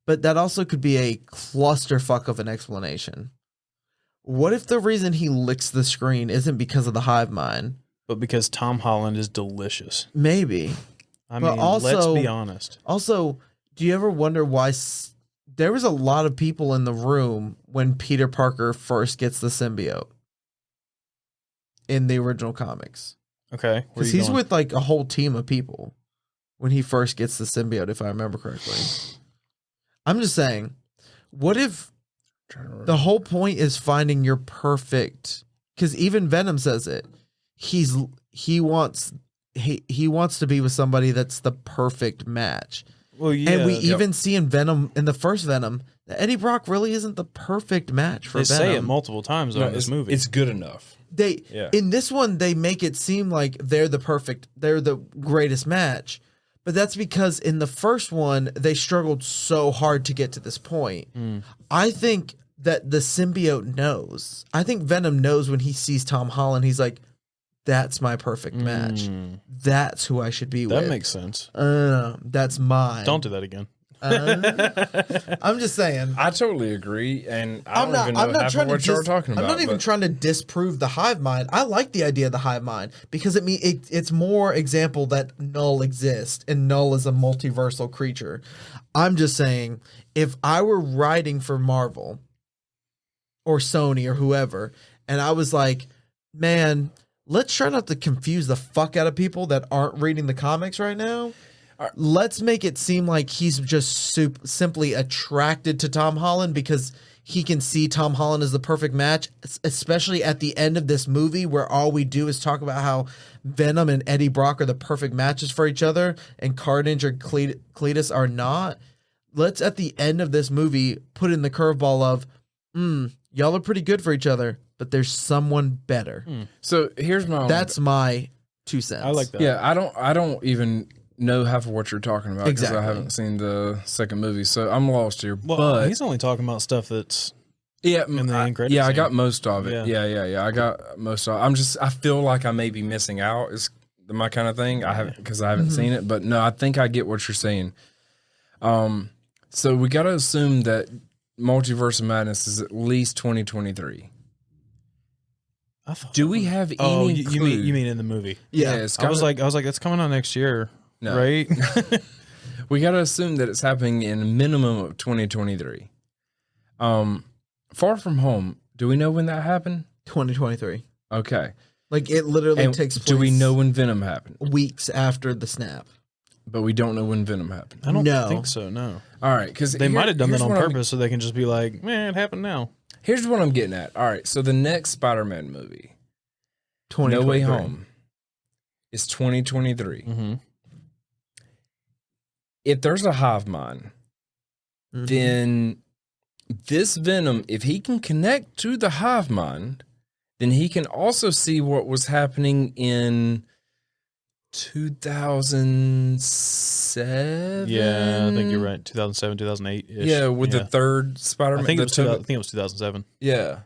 But that also could be a clusterfuck of an explanation. What if the reason he licks the screen isn't because of the hive mind? But because Tom Holland is delicious. Maybe. I mean, let's be honest. Also, do you ever wonder why there was a lot of people in the room when Peter Parker first gets the symbiote in the original comics. Okay. Because he's with like a whole team of people when he first gets the symbiote, if I remember correctly. I'm just saying, what if the whole point is finding your perfect? Because even Venom says it. He wants to be with somebody that's the perfect match. Well, yeah, and we even see in Venom, in the first Venom, that Eddie Brock really isn't the perfect match for Venom. They say it multiple times in this movie. It's good enough. In this one, they make it seem like they're the greatest match. But that's because in the first one, they struggled so hard to get to this point. I think that the symbiote knows. I think Venom knows when he sees Tom Holland, he's like, that's my perfect match. That's who I should be with. That makes sense. That's mine. Don't do that again. I'm just saying. I totally agree, and I don't even know half of what you're talking about. I'm not even trying to disprove the hive mind. I like the idea of the hive mind because it's more example that Null exists, and Null is a multiversal creature. I'm just saying, if I were writing for Marvel or Sony or whoever, and I was like, man, let's try not to confuse the fuck out of people that aren't reading the comics right now. Let's make it seem like he's just simply attracted to Tom Holland because he can see Tom Holland as the perfect match, especially at the end of this movie where all we do is talk about how Venom and Eddie Brock are the perfect matches for each other and Carnage or Cletus are not. Let's, at the end of this movie, put in the curveball of, y'all are pretty good for each other, but there's someone better. So here's my... That's my 2 cents. I like that. Yeah, I don't even know half of what you're talking about because I haven't seen the second movie, so I'm lost here. Well, but he's only talking about stuff that's in the end credits. Yeah, I got most of it. Yeah. I got most of it. I feel like I may be missing out. Is my kind of thing. I haven't because I haven't seen it, but no, I think I get what you're saying. So we got to assume that Multiverse of Madness is at least 2023. Do we have any? You mean in the movie? Yeah, I was like, that's coming out next year, right? We got to assume that it's happening in a minimum of 2023. Far From Home. Do we know when that happened? 2023. Okay. Like it literally takes place. Do we know when Venom happened? Weeks after the snap. But we don't know when Venom happened. I don't think so. No. All right, because they might have done that on purpose so they can just be like, man, it happened now. Here's what I'm getting at. All right, so the next Spider-Man movie, No Way Home, is 2023. If there's a hive mind, then this Venom, if he can connect to the hive mind, then he can also see what was happening in 2007. Yeah, I think you're right. 2007, 2008. Yeah, with the third Spider-Man. I think it was 2007. Yeah.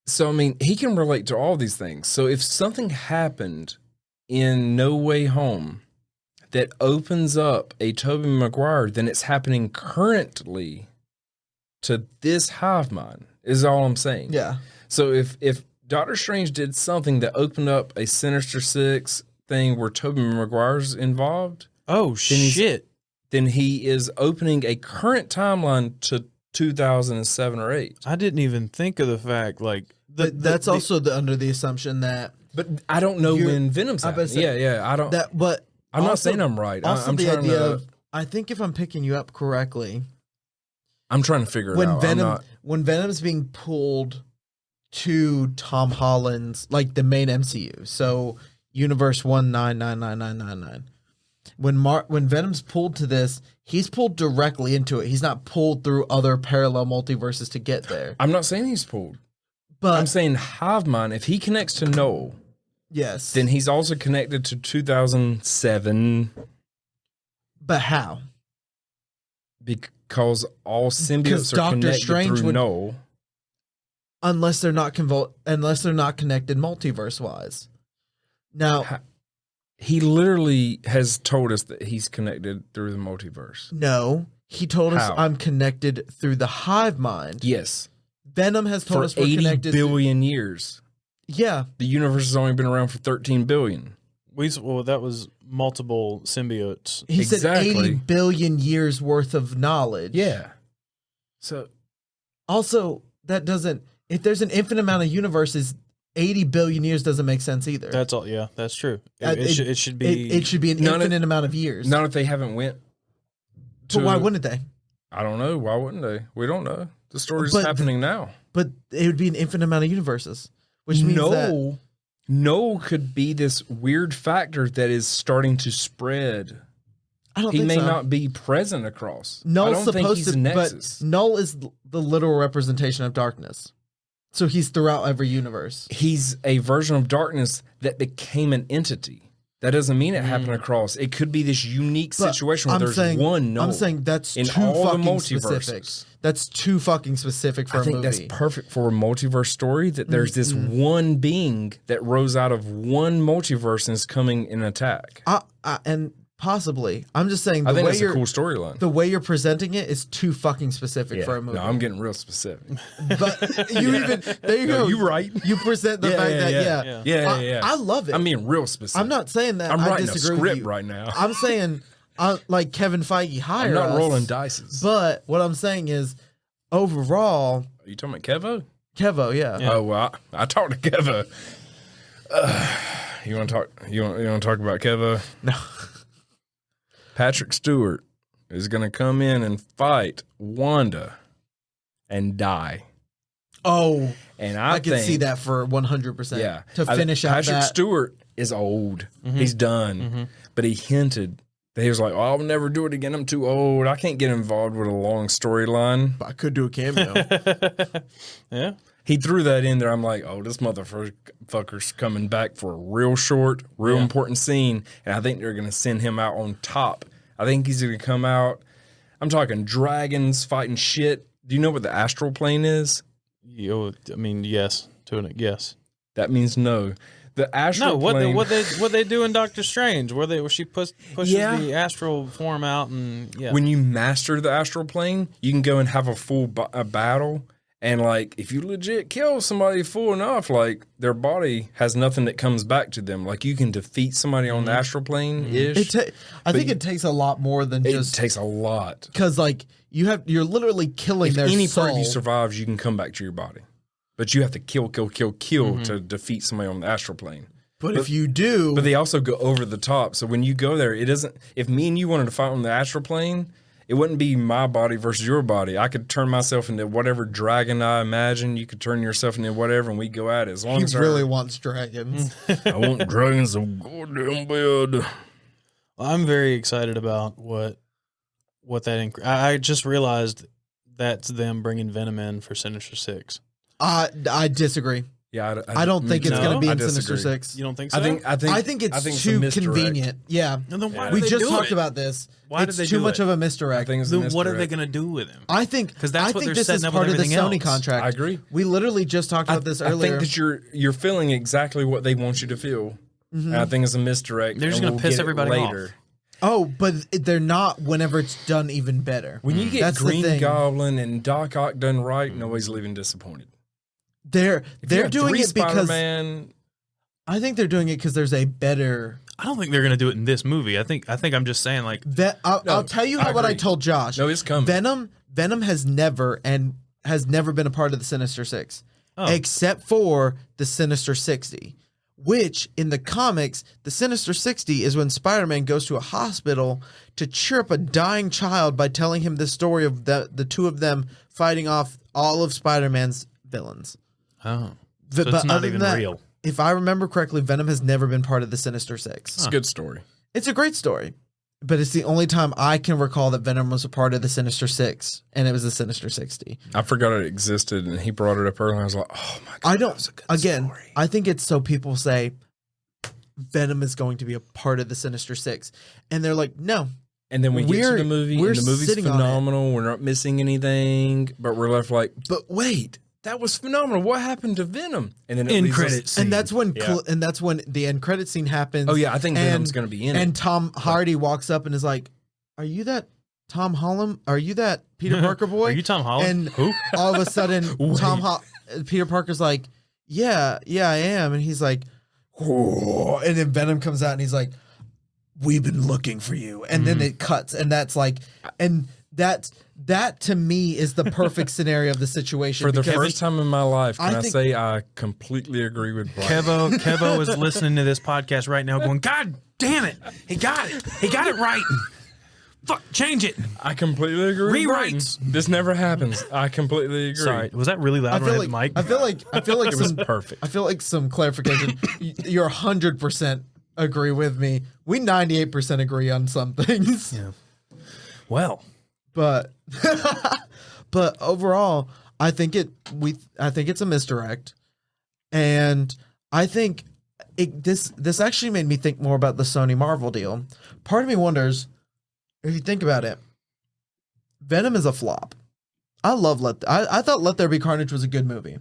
So I mean, he can relate to all these things. So if something happened in No Way Home that opens up a Tobey Maguire, then it's happening currently to this hive mind. Is all I'm saying. Yeah. So if Doctor Strange did something that opened up a Sinister Six thing where Tobey Maguire's involved. Oh, shit. Then he is opening a current timeline to 2007 or 8. I didn't even think of the fact, like... that's also under the assumption that... But I don't know when Venom's happening. Yeah, I don't... But I'm not saying I'm right. Also I'm the trying idea to... of... I think if I'm picking you up correctly... I'm trying to figure it out. When Venom's being pulled to Tom Holland's... Like the main MCU. So... Universe 19999999. When Venom's pulled to this, he's pulled directly into it. He's not pulled through other parallel multiverses to get there. I'm not saying he's pulled. But I'm saying hive mind, if he connects to Noel, yes, then he's also connected to 2007. But how? Because all symbiotes are Doctor connected Strange through Noel. Unless they're not connected multiverse wise. Now, he literally has told us that he's connected through the multiverse. No, he told us I'm connected through the hive mind. Yes. Venom has told us we're 80 connected billion years. Yeah. The universe has only been around for 13 billion. That was multiple symbiotes. He said 80 billion years worth of knowledge. Yeah. So also, that doesn't. If there's an infinite amount of universes, 80 billion years doesn't make sense either. That's all. Yeah, that's true. It should be. It should be an infinite amount of years. Not if they haven't went. But why wouldn't they? I don't know. Why wouldn't they? We don't know. The story's happening now. But it would be an infinite amount of universes, which means that no could be this weird factor that is starting to spread. I don't think he may so. not be present across. Null's I don't think he's a Nexus. But Null is the literal representation of darkness. So he's throughout every universe. He's a version of darkness that became an entity. That doesn't mean it happened across. It could be this unique situation where there's one Null. I'm saying that's in too all the fucking multiverses. specific. That's too fucking specific for a movie. I think that's perfect for a multiverse story, that there's this one being that rose out of one multiverse and is coming in attack. And possibly. I'm just saying I think that's a cool storyline. The way you're presenting it is too fucking specific for a movie. No, I'm getting real specific. But there you go. You right. You present the fact that yeah. I love it. I'm being real specific. I'm not saying that I'm I writing disagree a script with you. right now. I'm saying like Kevin Feige hired I'm not us, rolling dices. But what I'm saying is overall, are you talking about Kevo? Kevo, yeah. Oh well, I talked to Kevo. You want to talk? You want to talk about Kevo? No. Patrick Stewart is going to come in and fight Wanda and die. Oh, and I can see that for 100%. Yeah, to finish out Patrick Stewart is old. He's done, but he hinted that he was like, "Oh, I'll never do it again. I'm too old. I can't get involved with a long storyline." But I could do a cameo. Yeah. He threw that in there. I'm like, oh, this motherfucker's coming back for a real short, real important scene. And I think they're going to send him out on top. I think he's going to come out. I'm talking dragons fighting shit. Do you know what the astral plane is? I mean, yes. Yes. That means no. The astral plane. What they do in Doctor Strange, where she pushes the astral form out, and when you master the astral plane, you can go and have a full battle. And, like, if you legit kill somebody full enough, like, their body has nothing that comes back to them. Like, you can defeat somebody on the astral plane-ish. I think it takes a lot more than just... It takes a lot. Because, like, you're literally killing their soul. If any part of you survives, you can come back to your body. But you have to kill to defeat somebody on the astral plane. But if you do... But they also go over the top. So when you go there, it doesn't... If me and you wanted to fight on the astral plane... It wouldn't be my body versus your body. I could turn myself into whatever dragon I imagine. You could turn yourself into whatever, and we go at it. As long as he really wants dragons. I want dragons so goddamn bad. I'm very excited about what that. I just realized that's them bringing Venom in for Sinister Six. I disagree. Yeah, I don't think it's going to be in Sinister Six. You don't think so? I think it's too convenient. Yeah. And then why we just talked about this. Why did they too do much it? of a misdirect. Then what are they going to do with him? I think because that's what they're this setting is up part with of the everything Sony else. contract. I agree. We literally just talked about this earlier. I think that you're feeling exactly what they want you to feel. And I think it's a misdirect. They're just going to piss everybody later. Oh, but they're not whenever it's done even better. When you get Green Goblin and Doc Ock done right, nobody's leaving disappointed. They're doing it because Spider-Man, I think they're doing it because there's a better. I don't think they're going to do it in this movie. I think I'm just saying like that. I'll tell you what I told Josh. No, it's coming. Venom has never been a part of the Sinister Six, except for the Sinister 60, which in the comics, the Sinister 60 is when Spider-Man goes to a hospital to cheer up a dying child by telling him the story of the two of them fighting off all of Spider-Man's villains. Oh, so it's not even real. If I remember correctly, Venom has never been part of the Sinister Six. It's a good story. It's a great story, but it's the only time I can recall that Venom was a part of the Sinister Six, and it was the Sinister 60. I forgot it existed, and he brought it up earlier. I was like, oh my god, that was a good story. I think it's so people say Venom is going to be a part of the Sinister Six, and they're like, no. And then we get to the movie, and the movie's phenomenal. We're not missing anything, but we're left like, but wait. That was phenomenal. What happened to Venom? And then end credit scene. And that's when the end credit scene happens. Oh yeah, I think Venom's going to be in it. And Tom Hardy walks up and is like, "Are you that Tom Holland? Are you that Peter Parker boy? Are you Tom Holland?" And who? All of a sudden, Peter Parker's like, "Yeah, I am." And he's like, and then Venom comes out and he's like, we've been looking for you. And then it cuts. And that's like, and that to me is the perfect scenario of the situation. For the first time in my life, I say I completely agree with Brian. Kevo is listening to this podcast right now going, God damn it. He got it. He got it right. Fuck, change it. I completely agree. Rewrites. This never happens. I completely agree. Sorry, was that really loud on the mic? I feel like it was perfect. I feel like some clarification. You're 100% agree with me. We 98% agree on some things. Yeah. Well, but overall, I think it's a misdirect, and I think this actually made me think more about the Sony Marvel deal. Part of me wonders, if you think about it, Venom is a flop. I thought Let There Be Carnage was a good movie.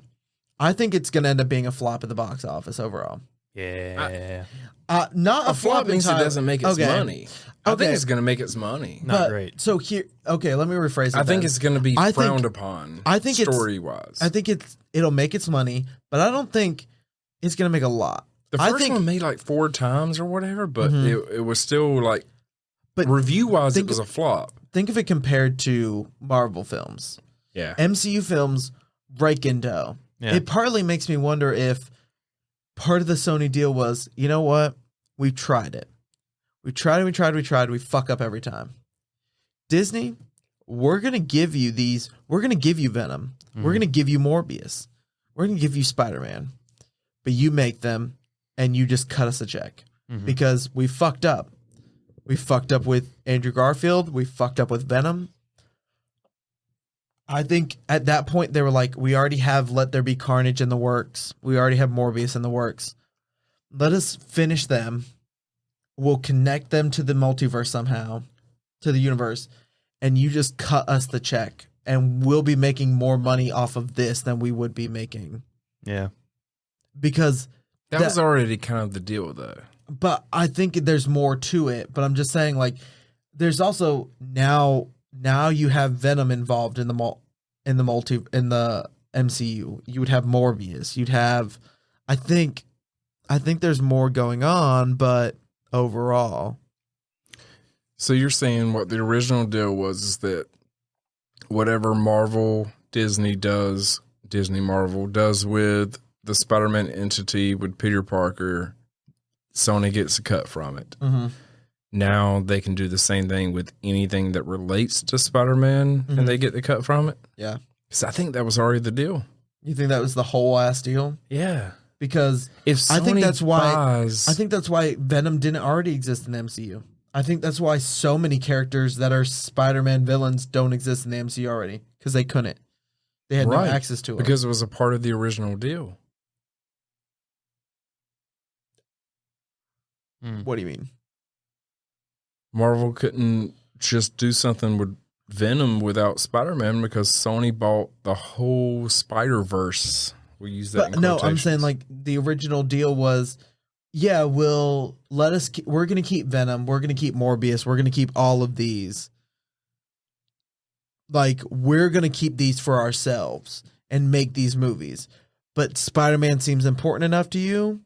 I think it's going to end up being a flop at the box office overall. yeah. Not a flop means it doesn't make its money. I think it's going to make its money. Not great. So here, okay, let me rephrase it. I think it's going to be frowned upon. I think story-wise. I think it'll make its money, but I don't think it's going to make a lot. The first one made like 4 times or whatever, but it was still like, but review-wise, it was a flop. Think of it compared to Marvel films. Yeah. MCU films break into. Yeah. It partly makes me wonder if part of the Sony deal was, you know what? We've tried it. We fuck up every time. Disney, we're going to give you these. We're going to give you Venom. We're going to give you Morbius. We're going to give you Spider-Man. But you make them and you just cut us a check because we fucked up. We fucked up with Andrew Garfield. We fucked up with Venom. I think at that point they were like, we already have Let There Be Carnage in the works. We already have Morbius in the works. Let us finish them. We'll connect them to the multiverse somehow, to the universe, and you just cut us the check, and we'll be making more money off of this than we would be making. Yeah. Because that was already kind of the deal, though. But I think there's more to it. But I'm just saying, like, there's also now you have Venom involved in the MCU. You would have Morbius. You'd have, I think there's more going on, but overall. So you're saying what the original deal was is that whatever Marvel Disney Marvel does with the Spider-Man entity with Peter Parker, Sony gets a cut from it. Now they can do the same thing with anything that relates to Spider-Man and they get the cut from it. Yeah. Because I think that was already the deal. You think that was the whole ass deal? Yeah. Because I think that's why Venom didn't already exist in the MCU. I think that's why so many characters that are Spider-Man villains don't exist in the MCU already. Because they couldn't. They had no access to it. Because it was a part of the original deal. What do you mean? Marvel couldn't just do something with Venom without Spider-Man because Sony bought the whole Spider-Verse. We use that. But no, I'm saying like the original deal was, yeah, we're going to keep Venom. We're going to keep Morbius. We're going to keep all of these. Like, we're going to keep these for ourselves and make these movies. But Spider-Man seems important enough to you.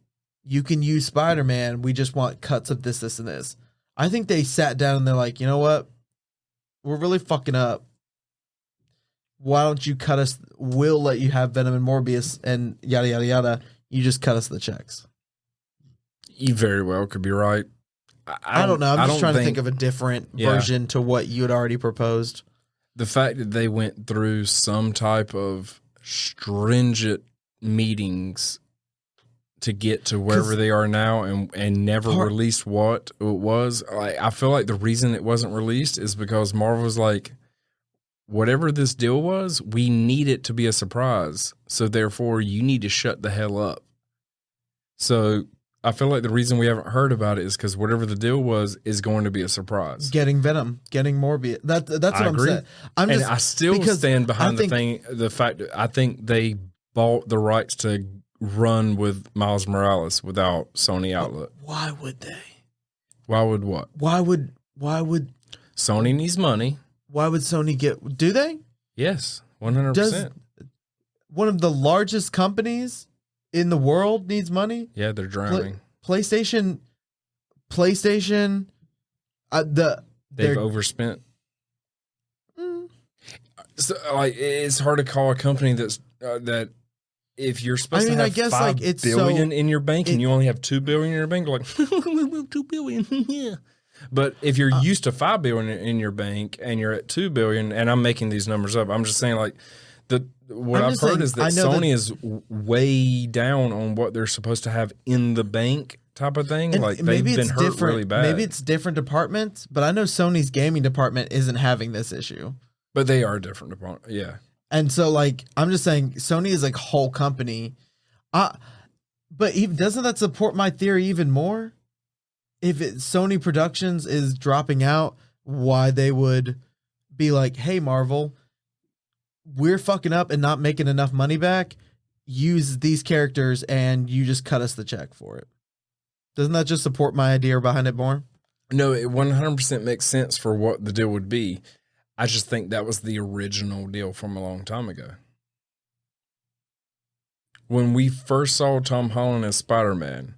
You can use Spider-Man. We just want cuts of this, this, and this. I think they sat down and they're like, you know what? We're really fucking up. Why don't you cut us? We'll let you have Venom and Morbius and yada, yada, yada. You just cut us the checks. You very well could be right. I don't know. I'm just trying to think of a different version to what you had already proposed. The fact that they went through some type of stringent meetings to get to wherever they are now and never released what it was. I feel like the reason it wasn't released is because Marvel was like, whatever this deal was, we need it to be a surprise. So therefore, you need to shut the hell up. So I feel like the reason we haven't heard about it is because whatever the deal was is going to be a surprise. Getting Venom, getting Morbius. That's what I'm saying. I still stand behind the fact that I think they bought the rights to run with Miles Morales without Sony outlet. Why would they? Why would what? Why would Sony needs money? Why would Sony do they? Yes, 100%. One of the largest companies in the world needs money. Yeah, they're drowning. PlayStation, they've overspent. So, like, it's hard to call a company that if you're supposed to have $5 billion in your bank and you only have $2 billion in your bank, like $2 billion, yeah. But if you're used to $5 billion in your bank and you're at $2 billion, and I'm making these numbers up, I'm just saying like what I've heard is that Sony is way down on what they're supposed to have in the bank type of thing. Like they've been hurt really bad. Maybe it's different departments, but I know Sony's gaming department isn't having this issue. But they are different departments, yeah. And so, like, I'm just saying, Sony is like whole company. But doesn't that support my theory even more? If Sony Productions is dropping out, why they would be like, hey, Marvel, we're fucking up and not making enough money back. Use these characters and you just cut us the check for it. Doesn't that just support my idea behind it more? No, it 100% makes sense for what the deal would be. I just think that was the original deal from a long time ago. When we first saw Tom Holland as Spider-Man,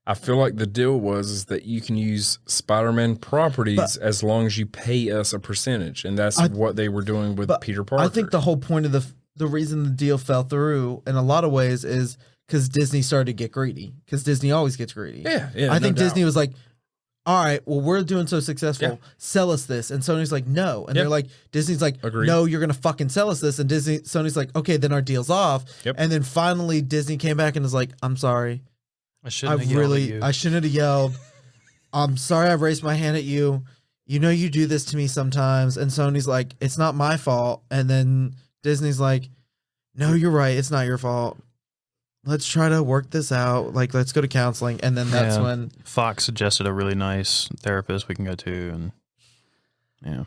I feel like the deal was that you can use Spider-Man properties as long as you pay us a percentage, and that's what they were doing with Peter Parker. I think the whole point of the reason the deal fell through in a lot of ways is because Disney started to get greedy, because Disney always gets greedy. Yeah, I think Disney was like, all right, well, we're doing so successful. Sell us this. And Sony's like, no. And they're like, Disney's like, no, you're going to fucking sell us this. And Sony's like, okay, then our deal's off. And then finally Disney came back and was like, I'm sorry. I shouldn't have yelled. I'm sorry I raised my hand at you. You know you do this to me sometimes. And Sony's like, it's not my fault. And then Disney's like, no, you're right. It's not your fault. Let's try to work this out. Like, let's go to counseling. And then that's when Fox suggested a really nice therapist we can go to. And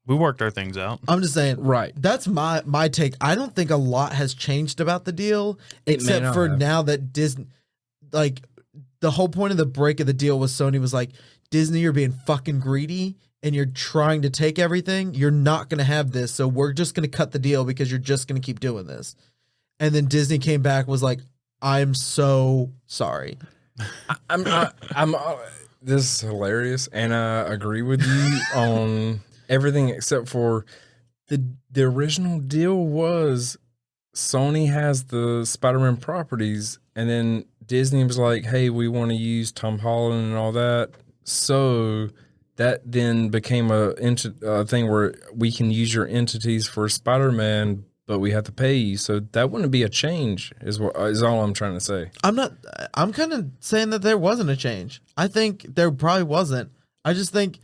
we worked our things out. I'm just saying, right. That's my take. I don't think a lot has changed about the deal, except for now that Disney, like, the whole point of the break of the deal was Sony was like, Disney, you're being fucking greedy and you're trying to take everything. You're not going to have this. So we're just going to cut the deal because you're just going to keep doing this. And then Disney came back, was like, I'm so sorry. This is hilarious. And I agree with you on everything except for the original deal was Sony has the Spider-Man properties. And then Disney was like, hey, we want to use Tom Holland and all that. So that then became a thing where we can use your entities for Spider-Man, but we have to pay you. So that wouldn't be a change is all I'm trying to say. I'm kind of saying that there wasn't a change. I think there probably wasn't. I just think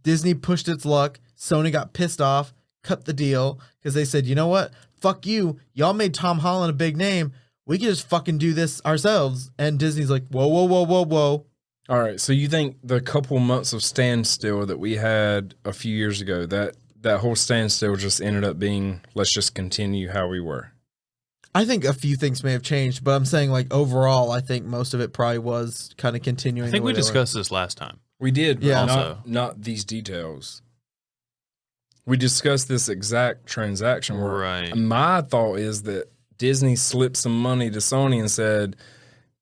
Disney pushed its luck. Sony got pissed off, cut the deal because they said, you know what? Fuck you. Y'all made Tom Holland a big name. We can just fucking do this ourselves. And Disney's like, whoa, whoa, whoa, whoa, whoa. All right. So you think the couple months of standstill that we had a few years ago, that whole standstill just ended up being, let's just continue how we were? I think a few things may have changed, but I'm saying, like, overall, I think most of it probably was kind of continuing. I think we discussed this last time. We did, but yeah. Not these details. We discussed this exact transaction where my thought is that Disney slipped some money to Sony and said,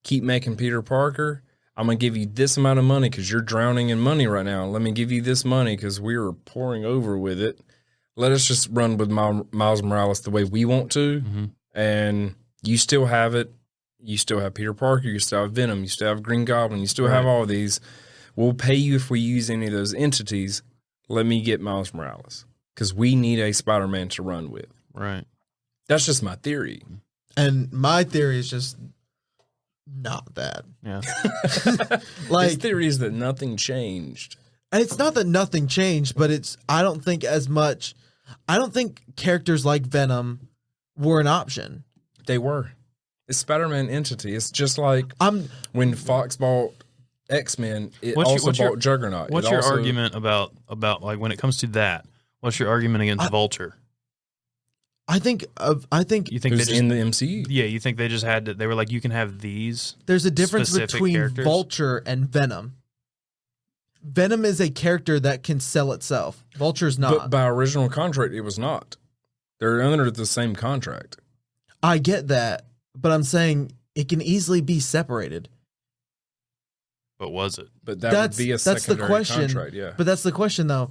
keep making Peter Parker. I'm going to give you this amount of money because you're drowning in money right now. Let me give you this money because we were pouring over with it. Let us just run with Miles Morales the way we want to. Mm-hmm. And you still have it. You still have Peter Parker. You still have Venom. You still have Green Goblin. You still have all these. We'll pay you if we use any of those entities. Let me get Miles Morales because we need a Spider-Man to run with. Right. That's just my theory. And my theory is just not that. Yeah. Like, his theory is that nothing changed. It's not that nothing changed, but I don't think characters like Venom were an option. They were. It's Spider-Man entity. It's just like when Fox bought X-Men, it bought Juggernaut. What's your argument about like when it comes to that? What's your argument against Vulture? I think you think who's in the MCU. Yeah, you think they just had to, they were like, you can have these. There's a difference between characters? Vulture and Venom. Venom is a character that can sell itself. Vulture's not. But by original contract, it was not. They're under the same contract. I get that, but I'm saying it can easily be separated. But was it? But would be a secondary contract, yeah. But that's the question, though.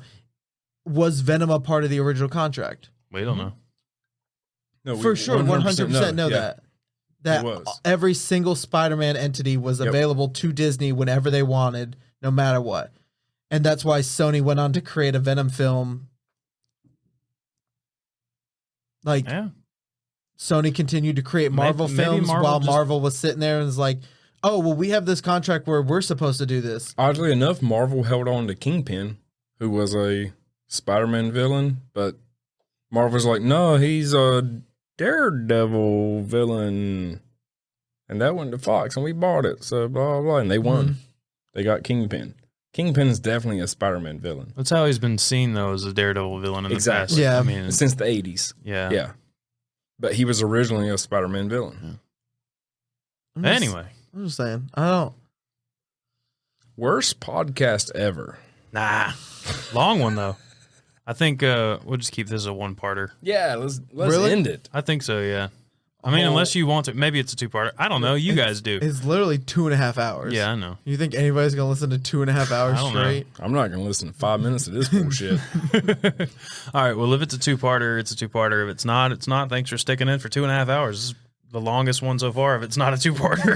Was Venom a part of the original contract? We don't know. No, for sure, 100% know yeah. that every single Spider-Man entity was available to Disney whenever they wanted, no matter what. And that's why Sony went on to create a Venom film. Like, Sony continued to create Marvel films while Marvel was sitting there and was like, oh, well, we have this contract where we're supposed to do this. Oddly enough, Marvel held on to Kingpin, who was a Spider-Man villain, but Marvel's like, no, he's a Daredevil villain. And that went to Fox, and we bought it, so blah, blah, blah. And they won. Mm-hmm. They got Kingpin. Kingpin's definitely a Spider-Man villain. That's how he's been seen, though, as a Daredevil villain in the past. Yeah. I mean, since the 80s. Yeah. Yeah. But he was originally a Spider-Man villain. Yeah. Anyway. I'm just saying. I don't. Worst podcast ever. Nah. Long one, though. I think we'll just keep this a one-parter. Yeah, let's end it. I think so, yeah. I mean, unless you want to. Maybe it's a two-parter. I don't know. You guys do. It's literally 2.5 hours. Yeah, I know. You think anybody's going to listen to 2.5 hours straight? I'm not going to listen to 5 minutes of this bullshit. All right, well, if it's a two-parter, it's a two-parter. If it's not, it's not. Thanks for sticking in for 2.5 hours. This is the longest one so far if it's not a two-parter.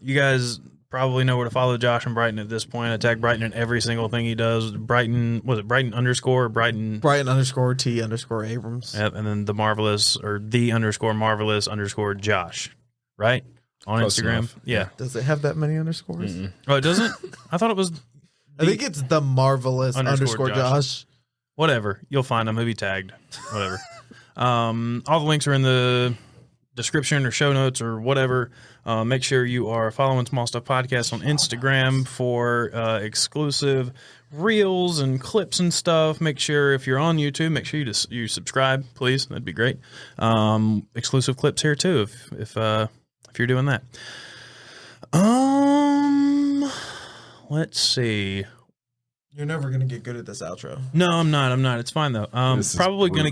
You guys probably know where to follow Josh and Brighton at this point. I tag Brighton in every single thing he does. Brighton, was it Brighton _ Brighton? Brighton _ T _ Abrams. Yep, and then the Marvelous or the _ Marvelous _ Josh, right? On Close Instagram. enough. Yeah. Does it have that many underscores? Mm-mm. Oh, it doesn't? I thought it was. I think it's the Marvelous _ Josh. Whatever. You'll find him. He'll be tagged. Whatever. All the links are in the description or show notes or whatever. Make sure you are following Small Stuff Podcast on Instagram for exclusive reels and clips and stuff. Make sure if you're on YouTube, make sure you subscribe, please. That'd be great. Exclusive clips here too, if you're doing that. Let's see. You're never gonna get good at this outro. No, I'm not. It's fine though. Probably gonna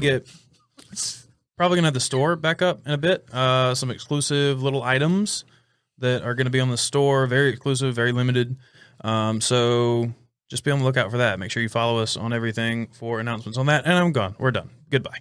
have the store back up in a bit. Some exclusive little items that are going to be on the store. Very exclusive, very limited. So just be on the lookout for that. Make sure you follow us on everything for announcements on that. And I'm gone. We're done. Goodbye.